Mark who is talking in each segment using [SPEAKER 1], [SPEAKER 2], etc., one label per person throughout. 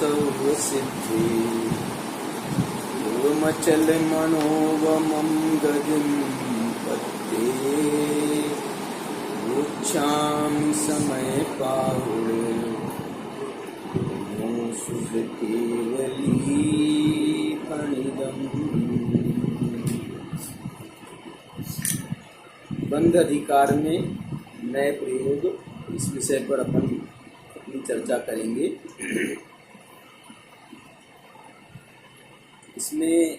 [SPEAKER 1] सर्व सिद्धि मचल मनोवमं गदिं पत्ते वृक्षां समय पाहुणे केवली फणिदम्। बंध अधिकार में नए प्रयोग, इस विषय पर अपन अपनी चर्चा करेंगे। इसमें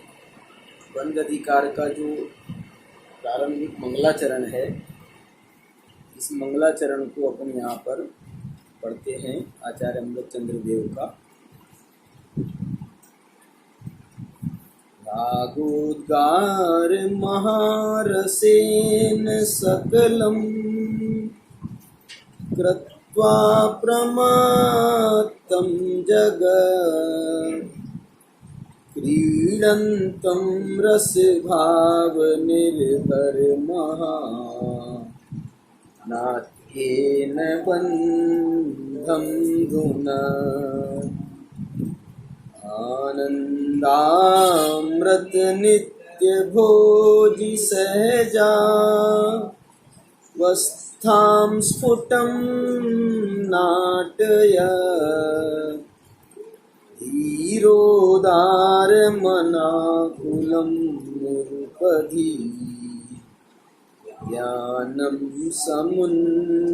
[SPEAKER 1] बंध अधिकार का जो प्रारंभिक मंगलाचरण है, इस मंगलाचरण को अपन यहाँ पर पढ़ते हैं आचार्य अमृतचंद्र देव का। रागोद्गार महारसेन सकलं कृत्वा प्रमात्तं जगत् क्रीडन्तं रसभावनिर्भरमहा नाट्येन बन्धं धुना आनन्दामृत नित्य भोजि सहजा वस्थां स्फुटं नाटय धीरोदार मनाकुलं निरुपधि ज्ञानं समुन्मज्जति।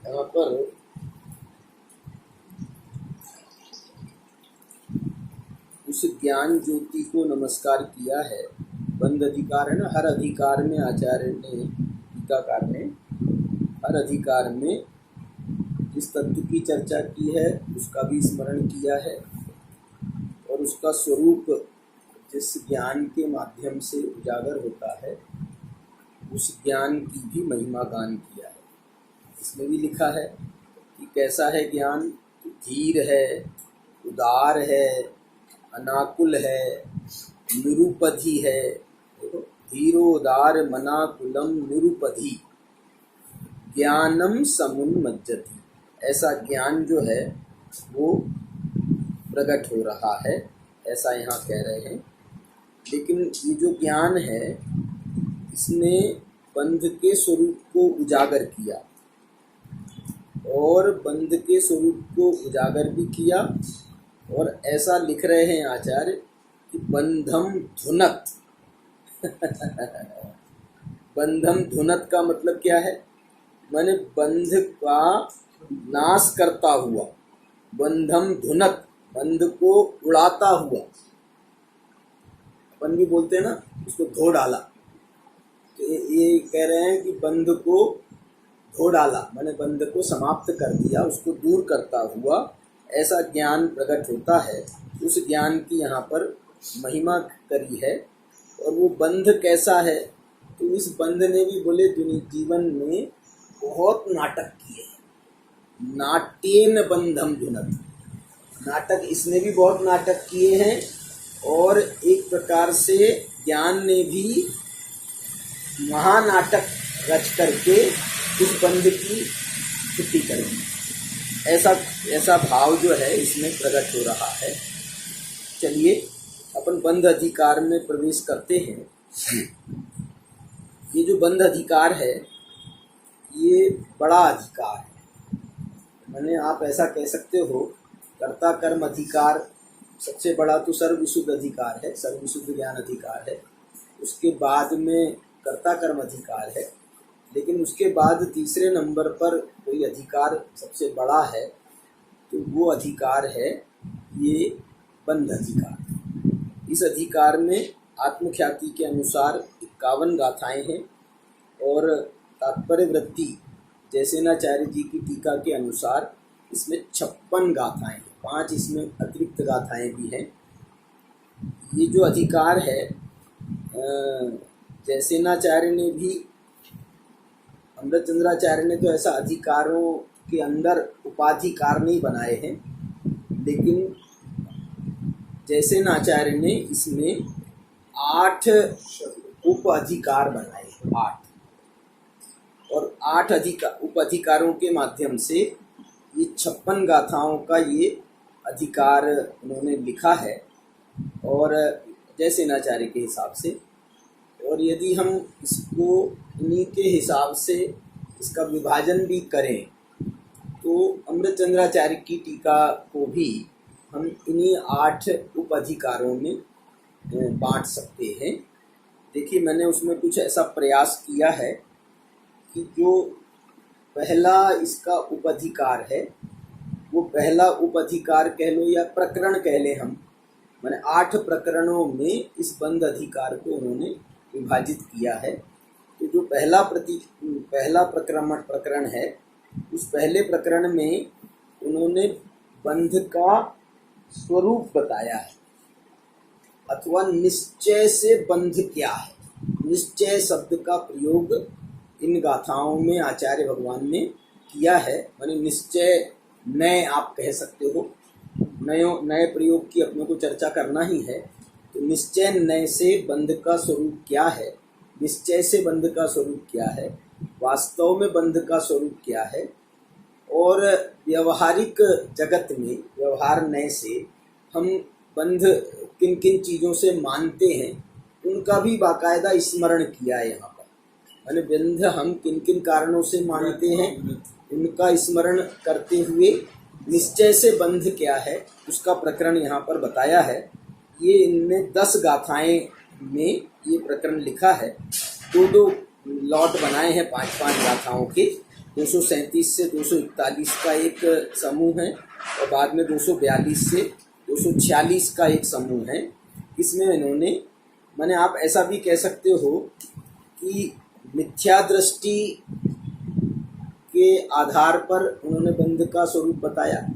[SPEAKER 1] यहाँ पर उस ज्ञान ज्योति को नमस्कार किया है। बंध अधिकार है ना, हर अधिकार में आचार्य ने, टीकाकार ने हर अधिकार में जिस तत्व की चर्चा की है उसका भी स्मरण किया है और उसका स्वरूप जिस ज्ञान के माध्यम से उजागर होता है उस ज्ञान की भी महिमा गान किया है। इसमें भी लिखा है कि कैसा है ज्ञान, धीर है, उदार है, अनाकुल है, निरुपधि है। देखो, धीरोदार मनाकुलम निरुपधि ज्ञानम समुन्मज्जति। ऐसा ज्ञान जो है वो प्रकट हो रहा है, ऐसा यहाँ कह रहे हैं। लेकिन ये जो ज्ञान है इसने बंध के स्वरूप को उजागर किया और बंध के स्वरूप को उजागर भी किया और ऐसा लिख रहे हैं आचार्य कि बंधम धुनत। बंधम धुनत का मतलब क्या है? माने बंध का नाश करता हुआ, बंधम धुनत, बंध को उड़ाता हुआ। अपन भी बोलते हैं ना, उसको धो डाला। तो ये कह रहे हैं कि बंध को धो डाला, माने बंध को समाप्त कर दिया, उसको दूर करता हुआ ऐसा ज्ञान प्रकट होता है। उस ज्ञान की यहाँ पर महिमा करी है। और वो बंध कैसा है? तो इस बंध ने भी बोले जीवन में बहुत नाटक किए। नाट्येन बंधम धुनत, नाटक इसने भी बहुत नाटक किए हैं और एक प्रकार से ज्ञान ने भी महानाटक रच करके उस बंध की छुट्टी कर दी। ऐसा भाव जो है इसमें प्रकट हो रहा है। चलिए अपन बंध अधिकार में प्रवेश करते हैं। ये जो बंध अधिकार है ये बड़ा अधिकार है। माने आप ऐसा कह सकते हो, कर्ता कर्म अधिकार सबसे बड़ा तो सर्वविशुद्ध अधिकार है, सर्वविशुद्ध ज्ञान अधिकार है। उसके बाद में कर्ता कर्म अधिकार है, लेकिन उसके बाद तीसरे नंबर पर कोई अधिकार सबसे बड़ा है, तो वो अधिकार है ये बंध अधिकार। इस अधिकार में आत्मख्याति के अनुसार 51 गाथाएं हैं और तात्पर्य वृत्ति जैसेनाचार्य जी की टीका के अनुसार इसमें 56 गाथाएं हैं, 5 इसमें अतिरिक्त गाथाएं भी हैं। ये जो अधिकार है जैसेनाचार्य ने भी, अमृतचंद्राचार्य ने तो ऐसा अधिकारों के अंदर उपाधिकार नहीं बनाए हैं, लेकिन जैसेनाचार्य ने इसमें 8 उप अधिकार बनाए, 8। और 8 उपअधिकारों के माध्यम से ये 56 गाथाओं का ये अधिकार उन्होंने लिखा है और जय सेनाचार्य के हिसाब से। और यदि हम इसको इन्हीं के हिसाब से इसका विभाजन भी करें तो अमृतचंद्राचार्य की टीका को भी हम इन्हीं 8 उपअधिकारों में बांट सकते हैं। देखिए, मैंने उसमें कुछ ऐसा प्रयास किया है कि जो पहला इसका उपअधिकार है, वो पहला उपअधिकार कह लो या प्रकरण कह लें हम, मैंने 8 प्रकरणों में इस बंध अधिकार को उन्होंने विभाजित किया है। तो जो पहला प्रकरण है, उस पहले प्रकरण में उन्होंने बंध का स्वरूप बताया है, अथवा निश्चय से बंध क्या है। निश्चय शब्द का प्रयोग इन गाथाओं में आचार्य भगवान ने किया है, माने निश्चय नए आप कह सकते हो, नए प्रयोग की अपने को चर्चा करना ही है। तो निश्चय नए से बंध का स्वरूप क्या है, निश्चय से बंध का स्वरूप क्या है, वास्तव में बंध का स्वरूप क्या है, और व्यवहारिक जगत में व्यवहार नए से हम बंध किन किन चीज़ों से मानते हैं, उनका भी बाकायदा स्मरण किया है यहाँ पर। माने बंध हम किन किन कारणों से मानते हैं, उनका स्मरण करते हुए निश्चय से बंध क्या है उसका प्रकरण यहाँ पर बताया है। ये इनमें 10 गाथाएं में ये प्रकरण लिखा है। 2 लॉट बनाए हैं 5-5 गाथाओं के। 237 से 241 का एक समूह है और बाद में 242 से 246 का एक समूह है। इसमें इन्होंने, माने आप ऐसा भी कह सकते हो कि मिथ्या दृष्टि के आधार पर उन्होंने बंध का स्वरूप बताया।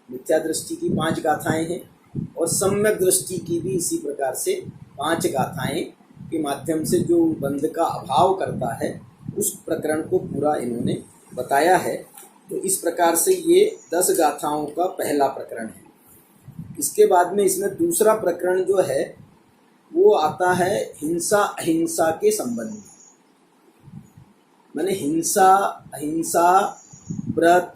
[SPEAKER 1] मिथ्या दृष्टि की 5 गाथाएं हैं और सम्यक दृष्टि की भी इसी प्रकार से 5 गाथाएं के माध्यम से जो बंध का अभाव करता है उस प्रकरण को पूरा इन्होंने बताया है। तो इस प्रकार से ये 10 गाथाओं का पहला प्रकरण है। इसके बाद में इसमें दूसरा प्रकरण जो है वो आता है हिंसा अहिंसा के संबंध में। माने हिंसा अहिंसा, व्रत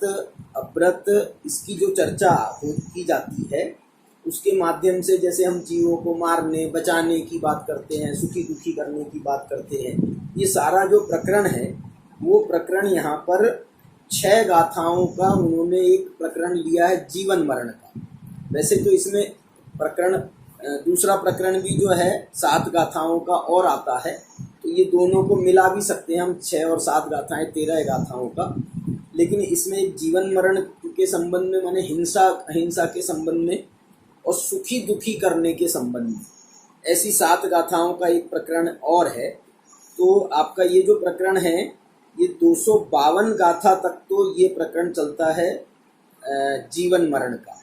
[SPEAKER 1] अव्रत, इसकी जो चर्चा की जाती है उसके माध्यम से, जैसे हम जीवों को मारने बचाने की बात करते हैं, सुखी दुखी करने की बात करते हैं, ये सारा जो प्रकरण है वो प्रकरण यहाँ पर 6 गाथाओं का उन्होंने एक प्रकरण लिया है जीवन मरण का। वैसे तो इसमें प्रकरण दूसरा प्रकरण भी जो है 7 गाथाओं का और आता है, तो ये दोनों को मिला भी सकते हैं हम, 6 और 7 गाथाएं 13 गाथाओं का। लेकिन इसमें जीवन मरण के संबंध में, माने हिंसा अहिंसा के संबंध में और सुखी दुखी करने के संबंध में ऐसी 7 गाथाओं का एक प्रकरण और है। तो आपका ये जो प्रकरण है ये 252 गाथा तक तो ये प्रकरण चलता है जीवन मरण का।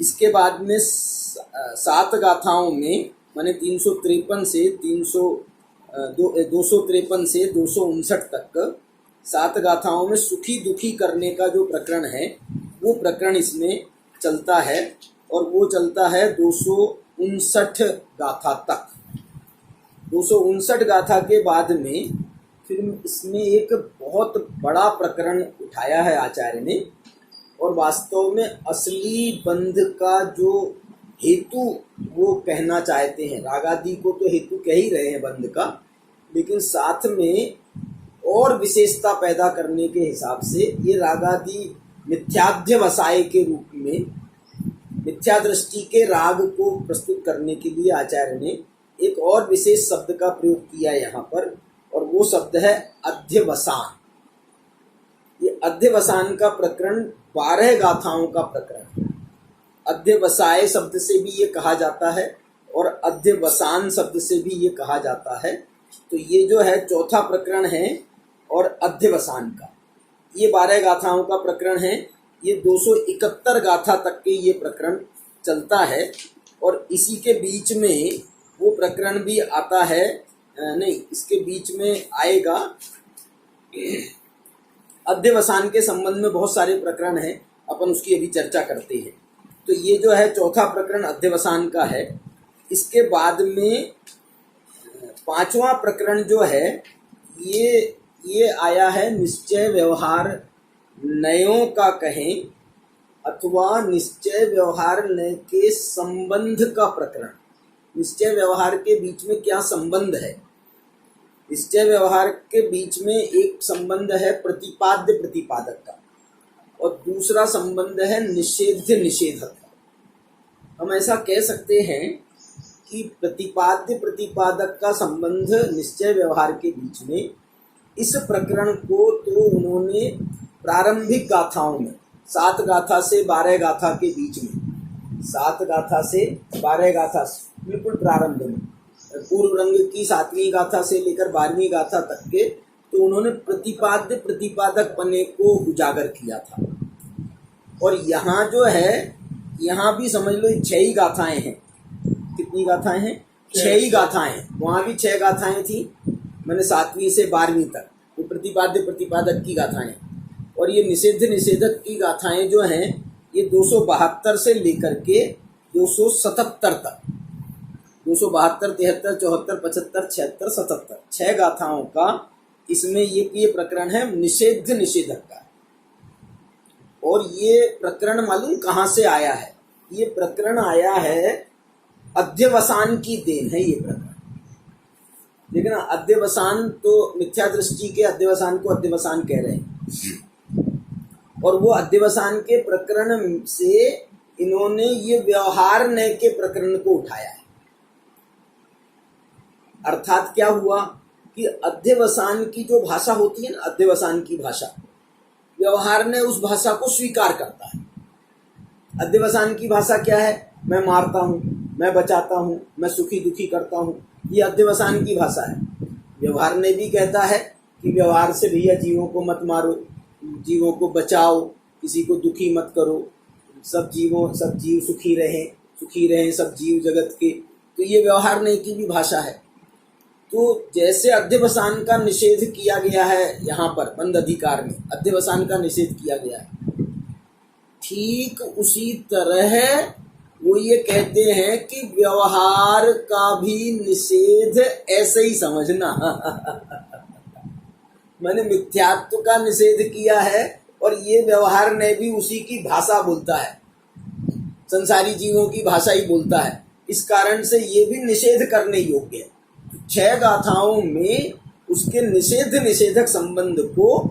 [SPEAKER 1] इसके बाद में 7 गाथाओं में, माने 253 से 259 तक 7 गाथाओं में सुखी दुखी करने का जो प्रकरण है वो प्रकरण इसमें चलता है और वो चलता है 259 गाथा तक। 259 गाथा के बाद में फिर इसमें एक बहुत बड़ा प्रकरण उठाया है आचार्य ने, और वास्तव में असली बंध का जो हेतु वो कहना चाहते हैं। रागादि को तो हेतु कह ही रहे हैं बंध का, लेकिन साथ में और विशेषता पैदा करने के हिसाब से ये रागादि मिथ्याध्यवसाय के रूप में मिथ्या दृष्टि के राग को प्रस्तुत करने के लिए आचार्य ने एक और विशेष शब्द का प्रयोग किया यहाँ पर, और वो शब्द है अध्यवसान। ये अध्यवसान का प्रकरण 12 गाथाओं का प्रकरण है। अध्यवसाय शब्द से भी ये कहा जाता है और अध्यवसान शब्द से भी ये कहा जाता है। तो ये जो है चौथा प्रकरण है और अध्यवसान का, ये 12 गाथाओं का प्रकरण है। ये 271 गाथा तक के ये प्रकरण चलता है और इसी के बीच में वो प्रकरण भी आता है, नहीं इसके बीच में आएगा अध्यवसान के संबंध में बहुत सारे प्रकरण हैं, अपन उसकी अभी चर्चा करते हैं। तो ये जो है चौथा प्रकरण अध्यवसान का है। इसके बाद में 5वां प्रकरण जो है ये आया है निश्चय व्यवहार नयों का कहें अथवा निश्चय व्यवहार नय के संबंध का प्रकरण। निश्चय व्यवहार के बीच में क्या संबंध है? निश्चय व्यवहार के बीच में एक संबंध है प्रतिपाद्य प्रतिपादक का और दूसरा संबंध है निषेध्य निषेधक का। हम ऐसा कह सकते हैं कि प्रतिपाद्य प्रतिपादक का संबंध निश्चय व्यवहार के बीच में, इस प्रकरण को तो उन्होंने प्रारंभिक गाथाओं में 7 गाथा से 12 गाथा के बीच में, 7 गाथा से 12 गाथा बिल्कुल प्रारंभ में, पूर्व रंग की 7वीं गाथा से लेकर 12वीं गाथा तक के, तो उन्होंने प्रतिपाद्य प्रतिपादक पने को उजागर किया था। और यहाँ जो है, यहाँ भी समझ लो 6 ही गाथाएं हैं। कितनी गाथाएं हैं? 6 ही गाथाएं। वहाँ भी 6 गाथाएं थी, मैंने 7वीं से 12वीं तक वो प्रतिपाद्य प्रतिपादक की गाथाएं। और ये निषेध निषेधक की गाथाएं जो हैं ये 272 से लेकर के 277 तक, 272, 73, 74, 75, 76, 77, 6 गाथाओं का इसमें ये प्रकरण है निषेध निषेधक का। और ये प्रकरण मालूम कहाँ से आया है? ये प्रकरण आया है अध्यवसान की देन है। ये प्रकरण लेकिन अध्यवसान तो मिथ्या दृष्टि के अध्यवसान को अध्यवसान कह रहे हैं, और वो अध्यवसान के प्रकरण से इन्होंने ये व्यवहार नय के प्रकरण को उठाया है। अर्थात क्या हुआ कि अध्यवसान की जो भाषा होती है ना, अध्यवसान की भाषा, व्यवहार ने उस भाषा को स्वीकार करता है। अध्यवसान की भाषा क्या है? मैं मारता हूँ, मैं बचाता हूँ, मैं सुखी दुखी करता हूँ, ये अध्यवसान की भाषा है। व्यवहार ने भी कहता है कि व्यवहार से भैया जीवों को मत मारो, जीवों को बचाओ, किसी को दुखी मत करो, सब जीव सुखी रहें सब जीव जगत के। तो ये व्यवहार ने की भी भाषा है। तो जैसे अध्यवसान का निषेध किया गया है यहाँ पर बंद अधिकार में, अध्यवसान का निषेध किया गया है, ठीक उसी तरह वो ये कहते हैं कि व्यवहार का भी निषेध ऐसे ही समझना। मैंने मिथ्यात्व का निषेध किया है और ये व्यवहार ने भी उसी की भाषा बोलता है, संसारी जीवों की भाषा ही बोलता है। इस कारण से ये भी निषेध करने योग्य है। 6 गाथाओं में उसके निषेध निषेधक संबंध को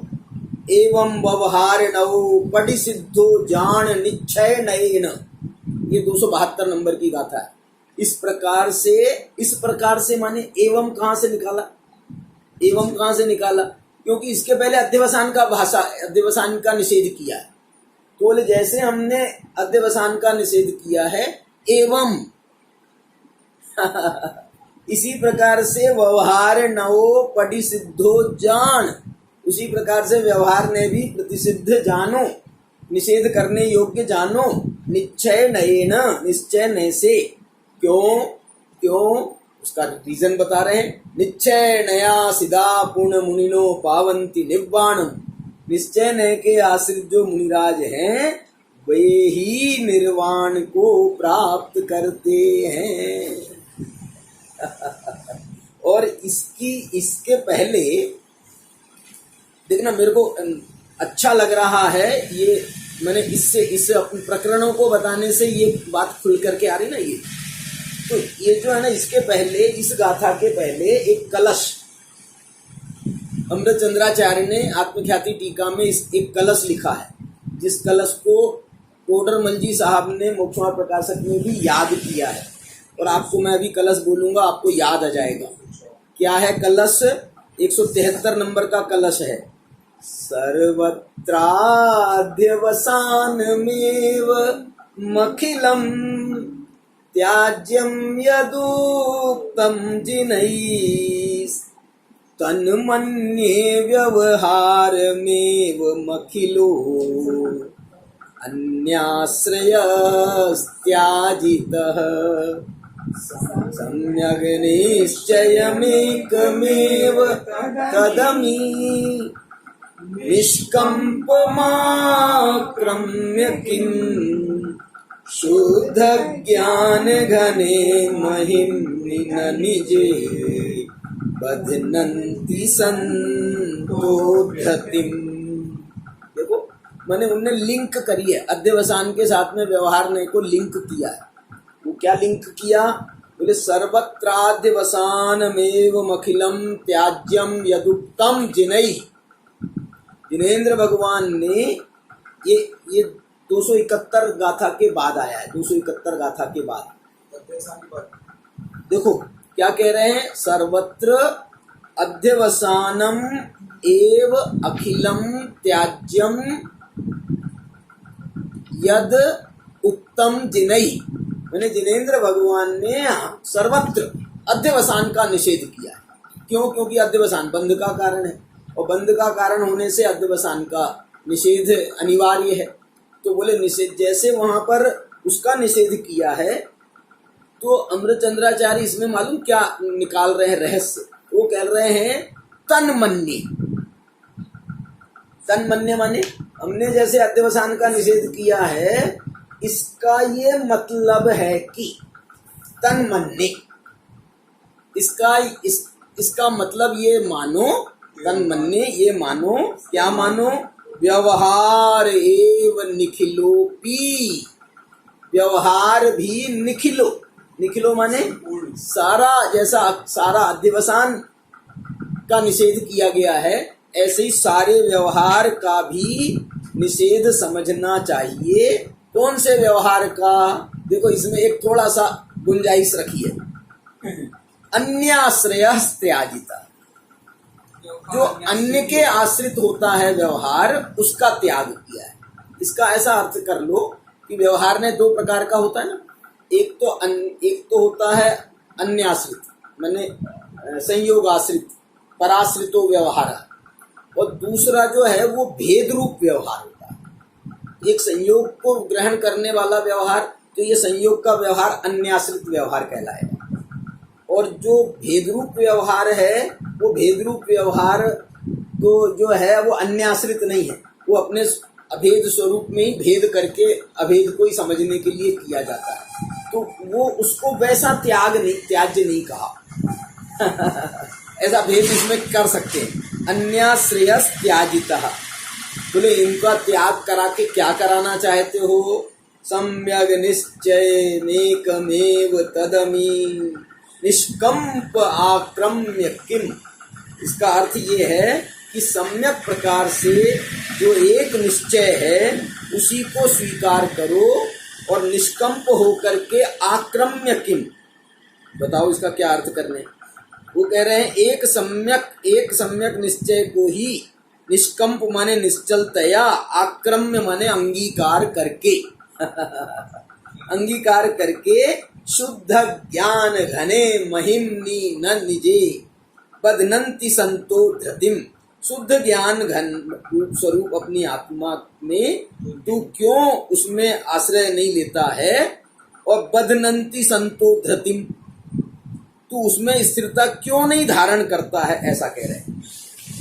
[SPEAKER 1] एवं व्यवहार नवो पटि सिद्धो जान निश्चय नयेन, ये 272 नंबर की गाथा है। इस प्रकार से माने एवं कहाँ से निकाला? क्योंकि इसके पहले अध्यवसान का निषेध किया है। तो बोले जैसे हमने अध्यवसान का निषेध किया है एवं इसी प्रकार से व्यवहार नवो पटि सिद्धो जान, उसी प्रकार से व्यवहार ने भी प्रतिसिद्ध जानो, निषेध करने योग्य जानो, निश्चय नयेन, निश्चय नय से। क्यों उसका रीजन बता रहे हैं। निश्चय नया सिदा पूर्ण मुनिनो पावंती निर्वाणम, निश्चय नय के आश्रित जो मुनिराज हैं वे ही निर्वाण को प्राप्त करते हैं। और इसके पहले देखना, मेरे को अच्छा लग रहा है ये, मैंने इससे अपने प्रकरणों को बताने से ये बात खुल करके आ रही ना। ये तो ये जो है ना, इसके पहले, इस गाथा के पहले एक कलश, अमृतचंद्राचार्य ने आत्मख्याति टीका में एक कलश लिखा है, जिस कलश को टोडरमल जी साहब ने मोक्षमार्ग प्रकाशक में भी याद किया है। और आपको मैं अभी कलश बोलूंगा, आपको याद आ जाएगा क्या है कलश। 173 नंबर का कलश है। सर्वत्राध्यवसानमेव मखिलम त्याज्यम यदुक्तम जिनैः तन्मन्ये व्यवहारमेव मखिलो अन्याश्रयस्त्याजितः सम्यग् निश्चयमेकमेव तदमी निष्कम्पमाक्रम्य किं शुद्ध ज्ञान घने महिम्नि न निजे बध्नन्ति संतोषतिम। देखो मैंने उनने लिंक करी है, अध्यवसान के साथ में व्यवहार ने को लिंक किया है। वो क्या लिंक किया? बोले सर्वत्राद्यवसानमेवमखिलम त्याज्यम यदुक्तम जिनैः। जिनेन्द्र भगवान ने ये 271 गाथा के बाद आया है, 271 गाथा के बाद। देखो क्या कह रहे हैं? सर्वत्र अध्यवसानम एव अखिलम त्याज्यम यद उत्तम जिनैः। मैंने जिनेन्द्र भगवान ने सर्वत्र अध्यवसान का निषेध किया है। क्यों? क्योंकि अध्यवसान बंध का कारण है, और बंध का कारण होने से अध्यवसान का निषेध अनिवार्य है। तो बोले निषेध, जैसे वहां पर उसका निषेध किया है, तो अमृतचंद्राचार्य इसमें मालूम क्या निकाल रहे हैं रहस्य? वो कह रहे हैं तन्मन्ये। तन्मन्ये माने हमने जैसे अध्यवसान का निषेध किया है, इसका ये मतलब है कि तन्मन्ये, इसका मतलब ये मानो, तन्मन्ये ये मानो, क्या मानो? व्यवहार एव निखिलोपी। व्यवहार भी निखिलो, निखिलो माने सारा, जैसा सारा अध्यवसान का निषेध किया गया है, ऐसे ही सारे व्यवहार का भी निषेध समझना चाहिए। कौन से व्यवहार का? देखो इसमें एक थोड़ा सा गुंजाइश रखी है, अन्याश्रय त्याजिता। जो अन्य के आश्रित होता है व्यवहार, उसका त्याग किया है। इसका ऐसा अर्थ कर लो कि व्यवहार ने दो प्रकार का होता है ना, एक तो होता है अन्याश्रित, माने संयोग आश्रित, पराश्रितो व्यवहार, और दूसरा जो है वो भेद रूप व्यवहार होता है। एक संयोग को ग्रहण करने वाला व्यवहार, तो ये संयोग का व्यवहार अन्याश्रित व्यवहार कहलाएगा। और जो भेदरूप व्यवहार है, वो भेदरूप व्यवहार तो जो है वो अन्याश्रित नहीं है, वो अपने अभेद स्वरूप में ही भेद करके अभेद को ही समझने के लिए किया जाता है। तो वो उसको वैसा त्याज्य नहीं कहा। ऐसा भेद इसमें कर सकते हैं, अन्याश्रयस त्याजितः। बोले इनका त्याग करा के क्या कराना चाहते हो? सम्यग निश्चय नेकमेव तदमी निष्कंप आक्रम्य किम। इसका अर्थ ये है कि सम्यक प्रकार से जो एक निश्चय है उसी को स्वीकार करो, और निष्कंप होकर के आक्रम्य किम। बताओ इसका क्या अर्थ करने? वो कह रहे हैं एक सम्यक निश्चय को ही निष्कंप माने निश्चलतया, आक्रम्य माने अंगीकार करके अंगीकार करके शुद्ध ज्ञान घने महिमनी न निजे बध्नन्ति संतो धृतिम। शुद्ध ज्ञान घन रूप स्वरूप अपनी आत्मा में तू क्यों उसमें आश्रय नहीं लेता है, और बध्नन्ति संतो धृतिम, तू उसमें स्थिरता क्यों नहीं धारण करता है? ऐसा कह रहे हैं।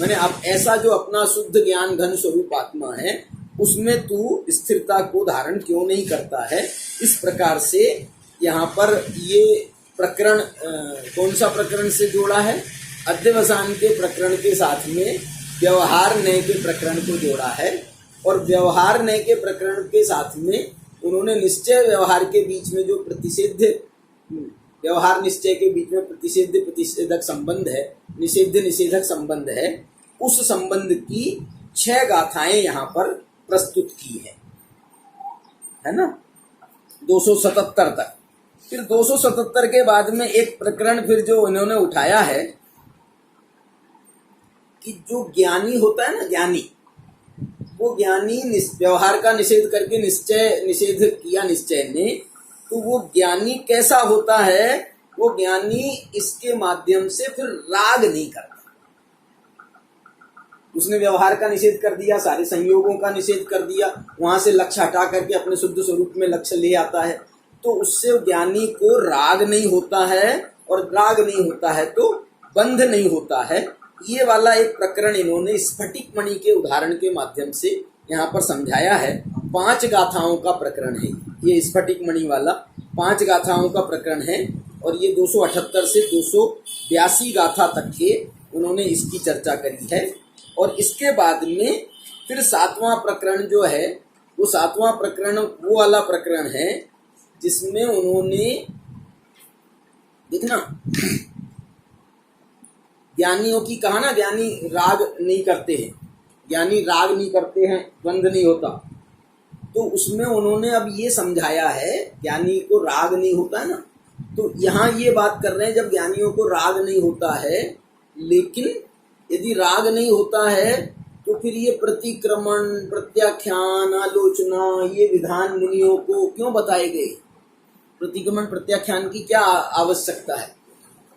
[SPEAKER 1] मैंने अब ऐसा जो अपना शुद्ध ज्ञान घन स्वरूप आत्मा है, उसमें तू स्थिरता को धारण क्यों नहीं करता है? इस प्रकार से यहाँ पर ये प्रकरण कौन सा प्रकरण से जोड़ा है? अध्यवसान के प्रकरण के साथ में व्यवहार नय के प्रकरण को जोड़ा है, और व्यवहार नय के प्रकरण के साथ में उन्होंने निश्चय व्यवहार के बीच में जो प्रतिषिद्ध व्यवहार निश्चय के बीच में प्रतिषेधक संबंध है, निषेध निषेधक संबंध है, उस संबंध की 6 गाथाएं यहाँ पर प्रस्तुत की है ना, 277 तक। फिर 277 के बाद में एक प्रकरण फिर जो उन्होंने उठाया है कि जो ज्ञानी होता है ना, ज्ञानी, वो ज्ञानी व्यवहार का निषेध करके निषेध किया निश्चय ने, तो वो ज्ञानी कैसा होता है? वो ज्ञानी इसके माध्यम से फिर राग नहीं करता। उसने व्यवहार का निषेध कर दिया, सारे संयोगों का निषेध कर दिया, वहां से लक्ष्य हटा करके अपने शुद्ध स्वरूप में लक्ष्य ले आता है, तो उससे ज्ञानी को राग नहीं होता है, और राग नहीं होता है तो बंध नहीं होता है। ये वाला एक प्रकरण इन्होंने स्फटिक मणि के उदाहरण के माध्यम से यहाँ पर समझाया है। 5 गाथाओं का प्रकरण है ये, स्फटिक मणि वाला 5 गाथाओं का प्रकरण है, और ये 278 से 282 गाथा तक के उन्होंने इसकी चर्चा करी है। और इसके बाद में फिर 7वां प्रकरण जो है, वो 7वां प्रकरण वो वाला प्रकरण है जिसमें उन्होंने देखना ज्ञानियों की कहा ना, ज्ञानी राग नहीं करते हैं, ज्ञानी राग नहीं करते हैं, द्वंद्व नहीं होता। तो उसमें उन्होंने अब ये समझाया है, ज्ञानी को राग नहीं होता है ना, तो यहाँ ये बात कर रहे हैं जब ज्ञानियों को राग नहीं होता है, लेकिन यदि राग नहीं होता है तो फिर ये प्रतिक्रमण, प्रत्याख्यान, आलोचना, ये विधान मुनियों को क्यों बताए गए? प्रतिक्रमण प्रत्याख्यान की क्या आवश्यकता है?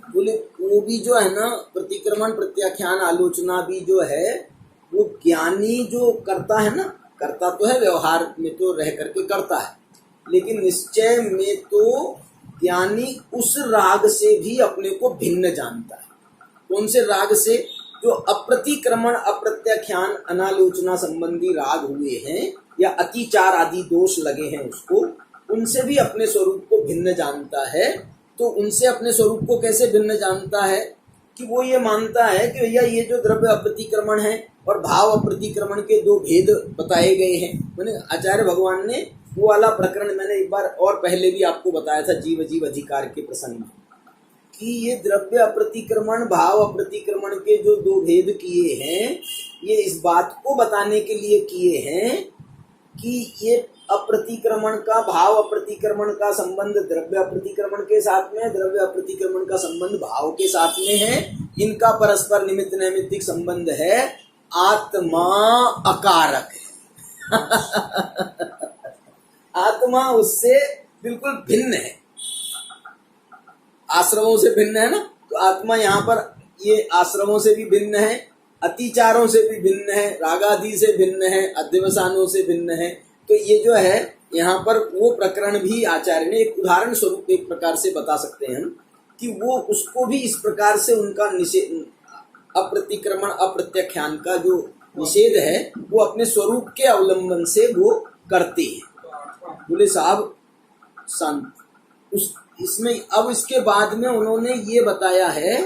[SPEAKER 1] बोले वो भी जो है ना, प्रतिक्रमण प्रत्याख्यान आलोचना भी जो है वो ज्ञानी जो करता है ना, करता तो है, व्यवहार में तो रह करके करता है, लेकिन निश्चय में तो ज्ञानी उस राग से भी अपने को भिन्न जानता है। कौन से राग से? जो अप्रतिक्रमण, अप्रत्याख्यान, अनालोचना संबंधी राग हुए हैं या अतिचार आदि दोष लगे हैं उसको, उनसे भी अपने स्वरूप को भिन्न जानता है। तो उनसे अपने स्वरूप को कैसे भिन्न जानता है? कि वो ये मानता है कि भैया ये जो द्रव्य अप्रतिक्रमण है और भाव अप्रतिक्रमण के दो भेद बताए गए हैं। मैंने आचार्य भगवान ने वो वाला प्रकरण मैंने एक बार और पहले भी आपको बताया था, जीव जीव अधिकार के प्रसंग में, कि ये द्रव्य अप्रतिक्रमण, भाव अप्रतिक्रमण के जो दो भेद किए हैं, ये इस बात को बताने के लिए किए हैं कि ये अप्रतिक्रमण का, भाव अप्रतिक्रमण का संबंध द्रव्य अप्रतिक्रमण के साथ में, द्रव्य अप्रतिक्रमण का संबंध भाव के साथ में है। इनका परस्पर निमित्त नैमित्तिक संबंध है। आत्मा अकारक है आत्मा उससे बिल्कुल भिन्न है, आश्रमों से भिन्न है ना। तो आत्मा यहाँ पर ये आश्रमों से भी भिन्न है, अतिचारों से भी भिन्न है, रागादि से भिन्न है, अध्यवसानों से भिन्न है। तो ये जो है यहाँ पर वो प्रकरण भी आचार्य ने एक उदाहरण स्वरूप एक प्रकार से बता सकते हैं कि वो उसको भी इस प्रकार से उनका निषेध, अप्रतिक्रमण अप्रत्याख्यान का जो निषेध है वो अपने स्वरूप के अवलंबन से वो करते हैं। बोले साहब संत उस इसमें अब इसके बाद में उन्होंने ये बताया है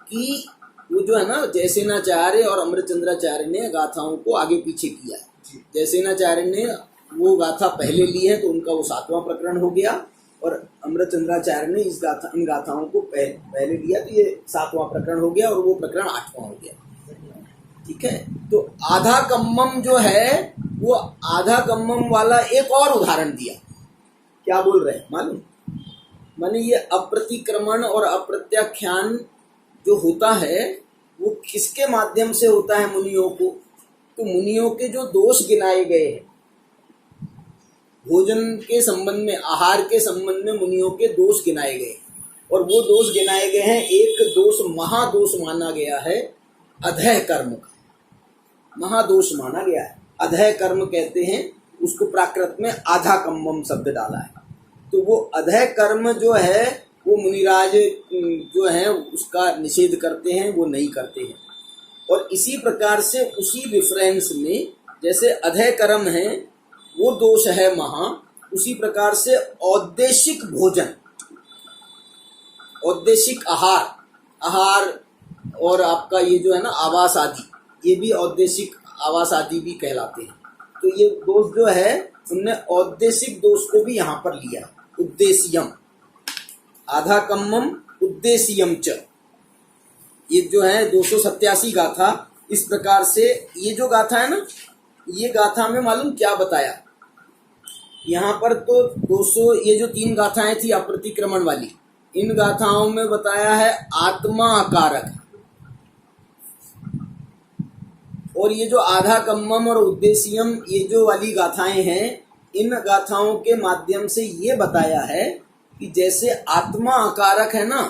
[SPEAKER 1] कि वो जो है ना, जयसेनाचार्य और अमृतचंद्राचार्य ने गाथाओं को आगे पीछे किया है। जयसेनाचार्य ने वो गाथा पहले ली है तो उनका वो 7वां प्रकरण हो गया, और अमृतचंद्राचार्य ने इन गाथाओं को पहले लिया तो ये 7वां प्रकरण हो गया, और वो प्रकरण 8वां हो गया। ठीक है, तो आधा कम्मम जो है वो आधा कम्मम वाला एक और उदाहरण दिया। क्या बोल रहे हैं मालूम? माने ये अप्रतिक्रमण और अप्रत्याख्यान जो होता है वो किसके माध्यम से होता है मुनियों को? तो मुनियों के जो दोष गिनाए गए हैं भोजन के संबंध में, आहार के संबंध में मुनियों के दोष गिनाए गए, और वो दोष गिनाए गए हैं। एक दोष महादोष माना गया है अधय कर्म का, महादोष माना गया है। अधय कर्म कहते हैं उसको, प्राकृत में आधा कम्मम शब्द डाला है। तो वो अधय कर्म जो है वो मुनिराज जो है उसका निषेध करते हैं, वो नहीं करते हैं। और इसी प्रकार से उसी डिफरेंस में जैसे अधय कर्म है वो दोष है महा, उसी प्रकार से औद्देशिक भोजन, औद्देशिक आहार और आपका ये जो है ना आवास आदि, ये भी औद्देशिक आवास आदि भी कहलाते हैं। तो ये दोष जो है उनने औद्देशिक दोष को भी यहाँ पर लिया, उद्देश्यम, आधा कम्मम उद्देश्यम च। ये जो है 287 गाथा, इस प्रकार से ये जो गाथा है ना, ये गाथा में मालूम क्या बताया? यहाँ पर तो 200 ये जो 3 गाथाएं थी अप्रतिक्रमण वाली, इन गाथाओं में बताया है आत्मा अकारक, और ये जो आधा कम्मम और उद्देश्यम ये जो वाली गाथाएं हैं, इन गाथाओं के माध्यम से ये बताया है कि जैसे आत्मा अकारक है ना,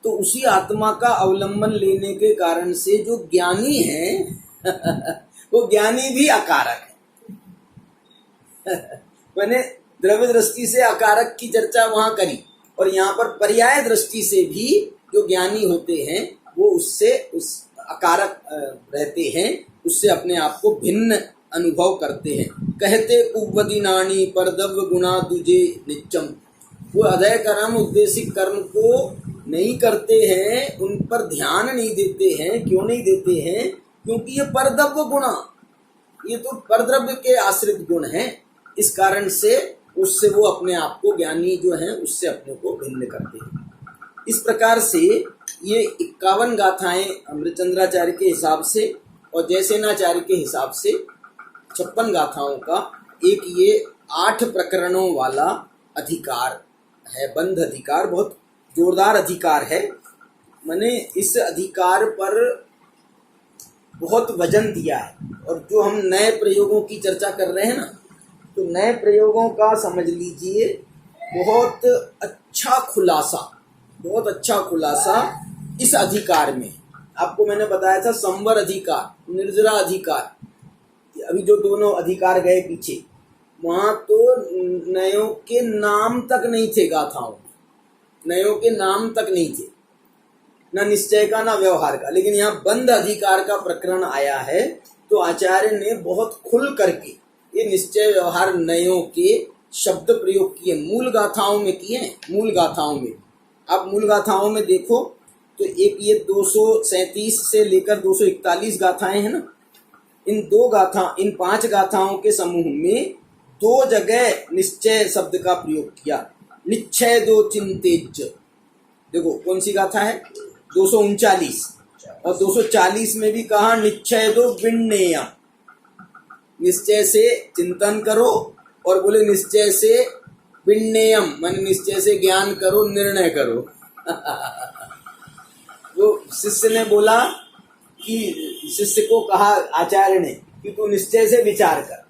[SPEAKER 1] तो उसी आत्मा का अवलंबन लेने के कारण से जो ज्ञानी है वो ज्ञानी भी अकारक है मैंने द्रव्य दृष्टि से अकारक की चर्चा वहां करी, और यहाँ पर पर्याय दृष्टि से भी जो ज्ञानी होते हैं वो उससे उस अकारक रहते हैं, उससे अपने आप को भिन्न अनुभव करते हैं। कहते कुवदिनानी परदव्य गुणा दुजे नित्यम, वो अधय कर्म उद्देशिक कर्म को नहीं करते हैं, उन पर ध्यान नहीं देते हैं। क्यों नहीं देते हैं? क्योंकि ये परद्रव्य गुण, ये तो परद्रव्य के आश्रित गुण हैं। इस कारण से उससे वो अपने आप को, ज्ञानी जो हैं उससे अपने को भिन्न करते हैं। इस प्रकार से ये 51 गाथाएं अमृतचंद्राचार्य के हिसाब से और जयसेनाचार्य के हिसाब से 56 गाथाओं का एक ये 8 प्रकरणों वाला अधिकार है, बंध अधिकार। बहुत जोरदार अधिकार है। मैंने इस अधिकार पर बहुत वजन दिया है। और जो हम नए प्रयोगों की चर्चा कर रहे हैं ना, तो नए प्रयोगों का समझ लीजिए बहुत अच्छा खुलासा इस अधिकार में। आपको मैंने बताया था संवर अधिकार, निर्जरा अधिकार, अभी जो दोनों अधिकार गए पीछे, वहाँ तो नयों के नाम तक नहीं थे गाथाओं में, नयों के नाम तक नहीं थे, न निश्चय का न व्यवहार का। लेकिन यहाँ बंध अधिकार का प्रकरण आया है तो आचार्य ने बहुत खुल करके ये निश्चय व्यवहार नयों के शब्द प्रयोग किए। मूल गाथाओं में किए हैं, मूल गाथाओं में। आप मूल गाथाओं में देखो तो एक ये 237 से लेकर 241 गाथाएं हैं ना, इन 5 गाथाओं के समूह में 2 जगह निश्चय शब्द का प्रयोग किया। निश्चय दो चिंतेज, देखो कौन सी गाथा है, 239, और 240 में भी कहा निश्चय दो विण्णेयम, निश्चय से चिंतन करो, और बोले निश्चय से विण्णेयम, मन निश्चय से ज्ञान करो, निर्णय करो। वो शिष्य ने बोला कि शिष्य को कहा आचार्य ने कि तू निश्चय से विचार कर,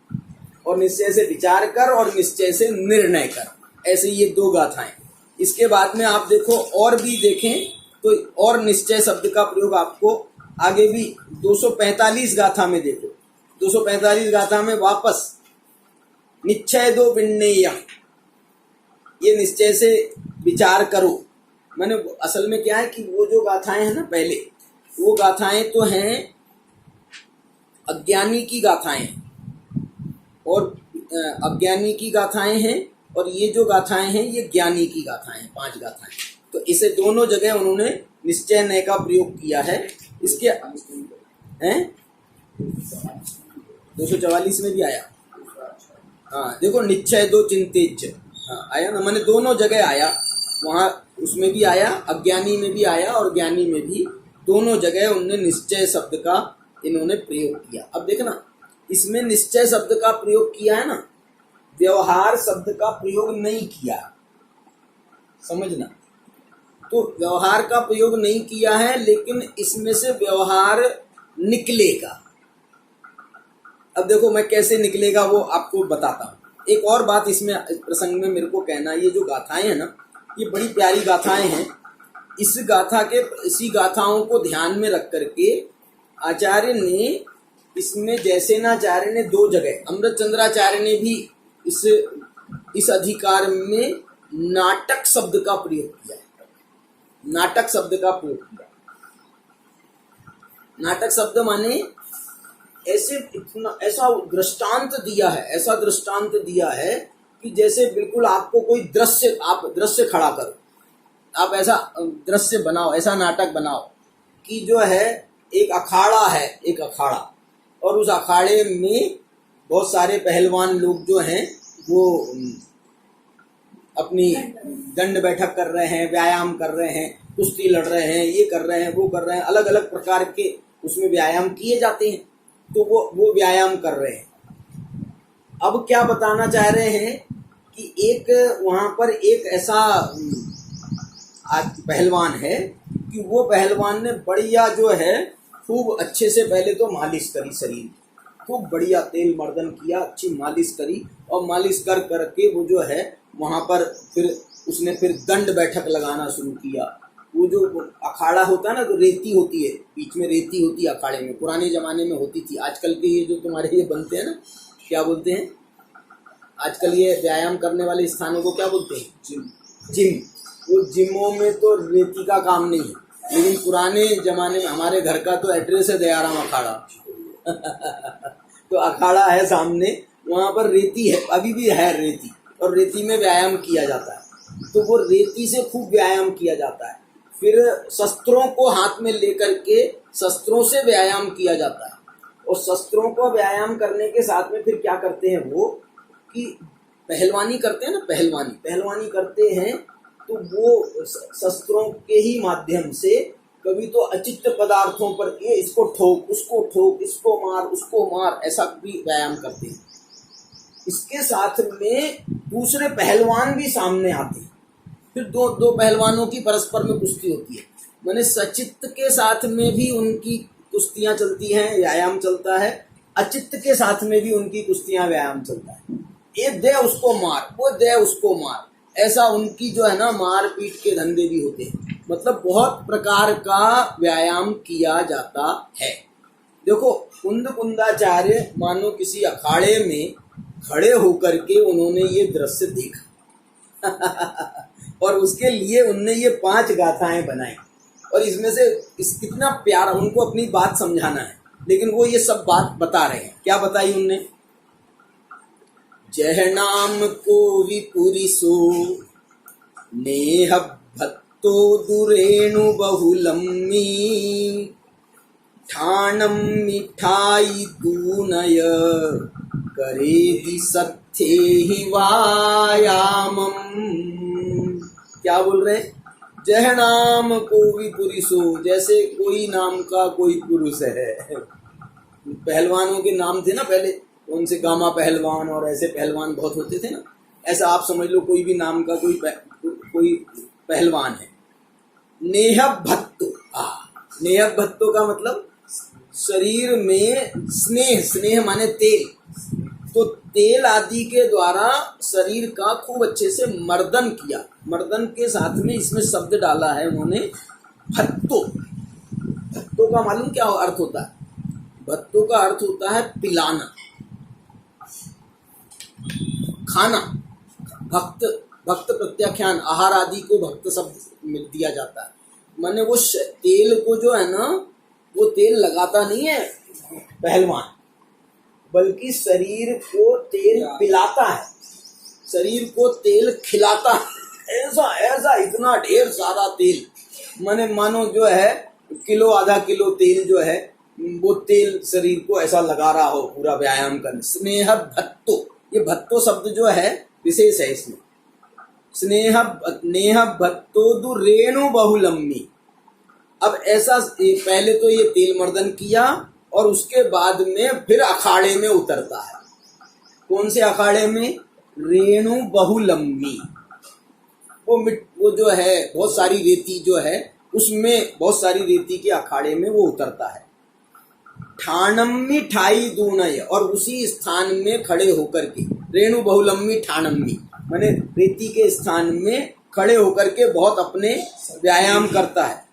[SPEAKER 1] और निश्चय से विचार कर और निश्चय से निर्णय कर। ऐसे ये 2 गाथाएं। इसके बाद में आप देखो और भी देखें तो और निश्चय शब्द का प्रयोग आपको आगे भी 245 गाथा में देखो। 245 गाथा में वापस निश्चय दो विण्णेयम, ये निश्चय से विचार करो। मैंने असल में क्या है कि वो जो गाथाएं हैं ना, पहले वो गाथाएं तो हैं अज्ञानी की गाथाएं, और अज्ञानी की गाथाएं हैं, और ये जो गाथाएं हैं ये ज्ञानी की गाथाएं हैं, 5 गाथाएं। तो इसे दोनों जगह उन्होंने निश्चय नय का प्रयोग किया है। इसके हैं 244 में भी आया, हाँ देखो निश्चय दो चिंतेज, हाँ आया ना, मैंने दोनों जगह आया, वहाँ उसमें भी आया, अज्ञानी में भी आया और ज्ञानी में भी, दोनों जगह उन्होंने निश्चय शब्द का इन्होंने प्रयोग किया। अब देखना, इसमें निश्चय शब्द का प्रयोग किया है ना, व्यवहार शब्द का प्रयोग नहीं किया, समझना। तो व्यवहार का प्रयोग नहीं किया है, लेकिन इसमें से व्यवहार निकलेगा। अब देखो मैं कैसे निकलेगा वो आपको बताता हूँ। एक और बात इसमें प्रसंग में मेरे को कहना, ये जो गाथाएं हैं ना, ये बड़ी प्यारी गाथाएं हैं। इसी गाथाओं को ध्यान में रख करके आचार्य ने इसमें, जयसेनाचार्य ने 2 जगह, अमृतचंद्राचार्य ने भी इस अधिकार में नाटक शब्द का प्रयोग किया है। नाटक शब्द का प्रयोग किया। नाटक शब्द माने ऐसा दृष्टांत दिया है, ऐसा दृष्टांत दिया है कि जैसे बिल्कुल आपको कोई दृश्य, आप दृश्य खड़ा करो, आप ऐसा दृश्य बनाओ, ऐसा नाटक बनाओ कि जो है एक अखाड़ा है, एक अखाड़ा, और उस अखाड़े में बहुत सारे पहलवान लोग जो हैं वो अपनी दंड बैठक कर रहे हैं, व्यायाम कर रहे हैं, कुश्ती लड़ रहे हैं, ये कर रहे हैं, वो कर रहे हैं, अलग अलग प्रकार के उसमें व्यायाम किए जाते हैं। तो वो व्यायाम कर रहे हैं। अब क्या बताना चाह रहे हैं कि एक वहाँ पर एक ऐसा पहलवान है कि वो पहलवान ने बढ़िया जो है खूब अच्छे से पहले तो मालिश करी, शरीर खूब बढ़िया तेल मर्दन किया, अच्छी मालिश करी, और मालिश कर करके वो जो है वहाँ पर फिर उसने फिर दंड बैठक लगाना शुरू किया। वो जो अखाड़ा होता है ना, तो रेती होती है, बीच में रेती होती है अखाड़े में, पुराने ज़माने में होती थी। आजकल के ये जो तुम्हारे ये बनते हैं ना, क्या बोलते हैं आजकल ये व्यायाम करने वाले स्थानों को, क्या बोलते हैं? जिम। वो जिमों में तो रेती का काम नहीं है, लेकिन पुराने ज़माने में हमारे घर का तो एड्रेस है दयाराम अखाड़ा। तो अखाड़ा है सामने, वहाँ पर रेती है, अभी भी है रेती, और रेती में व्यायाम किया जाता है। तो वो रेती से खूब व्यायाम किया जाता है। फिर शस्त्रों को हाथ में लेकर के शस्त्रों से व्यायाम किया जाता है, और शस्त्रों को व्यायाम करने के साथ में फिर क्या करते हैं वो कि पहलवानी करते हैं ना, पहलवानी करते हैं। तो वो शस्त्रों के ही माध्यम से कभी तो अचित्त पदार्थों पर ये इसको ठोक, उसको ठोक, इसको मार, उसको मार, ऐसा भी व्यायाम करते हैं। इसके साथ में दूसरे पहलवान भी सामने आते हैं। फिर दो पहलवानों की परस्पर में कुश्ती होती है। माने सचित्त के साथ में भी उनकी कुश्तियां चलती हैं, व्यायाम चलता है। अचित्त के साथ में भी उनकी कुश्तियां, व्यायाम चलता है। ये दे उसको मार, वो दे उसको मार, ऐसा उनकी जो है ना मार पीट के धंधे भी होते हैं। मतलब बहुत प्रकार का व्यायाम किया जाता है। देखो कुंद कुंदाचार्य मानो किसी अखाड़े में खड़े होकर के उन्होंने ये दृश्य देखा और उसके लिए उनने ये 5 गाथाएं बनाई, और इसमें से कितना प्यारा उनको अपनी बात समझाना है, लेकिन वो ये सब बात बता रहे हैं। क्या बताई उनने? जह नाम को विपुरिसो नेह भत्तो दुरेणु बहुलम्मी ठाणम मिठाई दूनय करेदि सत्थे ही वायामम। क्या बोल रहे? जह नाम को विपुरिसो, जैसे कोई नाम का कोई पुरुष है। पहलवानों के नाम थे ना पहले, उनसे गामा पहलवान और ऐसे पहलवान बहुत होते थे ना, ऐसा आप समझ लो कोई भी नाम का कोई पहलवान है। नेह भत्तो, नेह भत्तो का मतलब शरीर में स्नेह माने तेल, तो तेल आदि के द्वारा शरीर का खूब अच्छे से मर्दन किया। मर्दन के साथ में इसमें शब्द डाला है उन्होंने भत्तो। भत्तो का मालूम क्या अर्थ होता है? भत्तो का अर्थ होता है पिलाना, खाना। भक्त प्रत्याख्यान, आहार आदि को भक्त शब्द दिया जाता है। माने वो तेल को जो है ना, वो तेल लगाता नहीं है पहलवान, बल्कि शरीर को तेल पिलाता है, शरीर को तेल खिलाता है। ऐसा इतना ढेर सारा तेल, मानो जो है किलो आधा किलो तेल जो है, वो तेल शरीर को ऐसा लगा रहा हो पूरा व्यायाम करने। स्नेह भत्तो, ये भत्तो शब्द जो है विशेष है इसमें। नेह भत्तो दुरेणु बहुलम्मी। अब ऐसा पहले तो ये तेल मर्दन किया और उसके बाद में फिर अखाड़े में उतरता है। कौन से अखाड़े में? रेणु बहुलम्मी। वो जो है बहुत सारी रेती जो है, उसमें बहुत सारी रेती के अखाड़े में वो उतरता है। ठाणम्मी ठाई दूनय, और उसी स्थान में खड़े होकर के, रेणु बहुलम्मी ठाणम्मी माने रेती के स्थान में खड़े होकर के बहुत अपने व्यायाम करता है।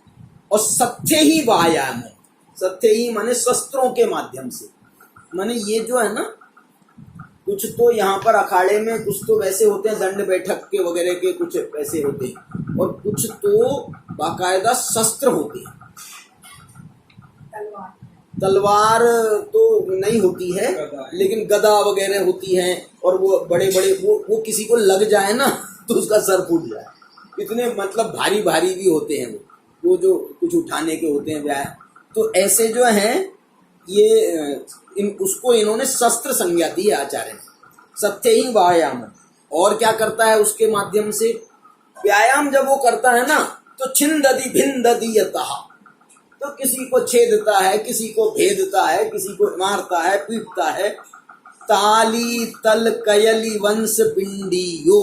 [SPEAKER 1] और सत्थे ही व्यायाम है, सत्थे ही माने शस्त्रों के माध्यम से। माने ये जो है ना, कुछ तो यहाँ पर अखाड़े में कुछ तो वैसे होते हैं दंड बैठक के वगैरह के, कुछ वैसे होते हैं, और कुछ तो बाकायदा शस्त्र होते हैं। तलवार तो नहीं होती है, लेकिन गदा वगैरह होती है, और वो बड़े बड़े वो किसी को लग जाए ना तो उसका सर फूट जाए, इतने मतलब भारी भारी भी होते हैं वो जो कुछ उठाने के होते हैं व्यायाम। तो ऐसे जो हैं ये उसको इन्होंने शस्त्र संज्ञा दी है आचार्य ने। सत्य ही व्यायाम। और क्या करता है उसके माध्यम से? व्यायाम जब वो करता है ना, तो छिंदति भिंदति यतः, तो किसी को छेदता है, किसी को भेदता है, किसी को मारता है, पीटता है। ताली तल कयली वंश पिंडियो,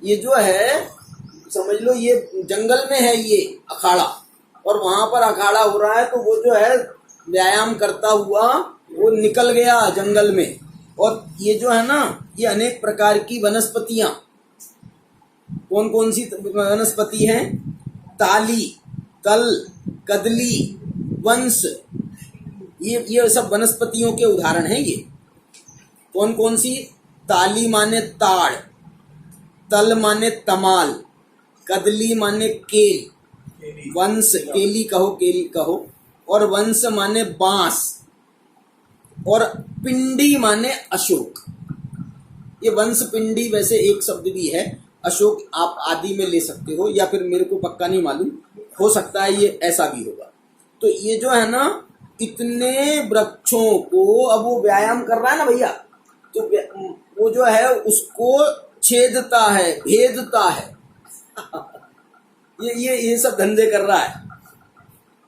[SPEAKER 1] ये जो है समझ लो ये जंगल में है ये अखाड़ा, और वहां पर अखाड़ा हो रहा है, तो वो जो है व्यायाम करता हुआ वो निकल गया जंगल में। और ये जो है ना, ये अनेक प्रकार की वनस्पतियां, कौन कौन सी वनस्पति हैं? ताली, तल, कदली, वंश, ये सब वनस्पतियों के उदाहरण हैं। ये कौन कौन सी? ताली माने ताड़, तल माने तमाल, कदली माने केल, वंश केली कहो, और वंश माने बांस, और पिंडी माने अशोक। ये वंश पिंडी वैसे एक शब्द भी है, अशोक आप आदि में ले सकते हो, या फिर मेरे को पक्का नहीं मालूम, हो सकता है ये ऐसा भी होगा। तो ये जो है ना, इतने वृक्षों को अब वो व्यायाम कर रहा है ना भैया, तो वो जो है उसको छेदता है, भेदता है। ये सब धंधे कर रहा है।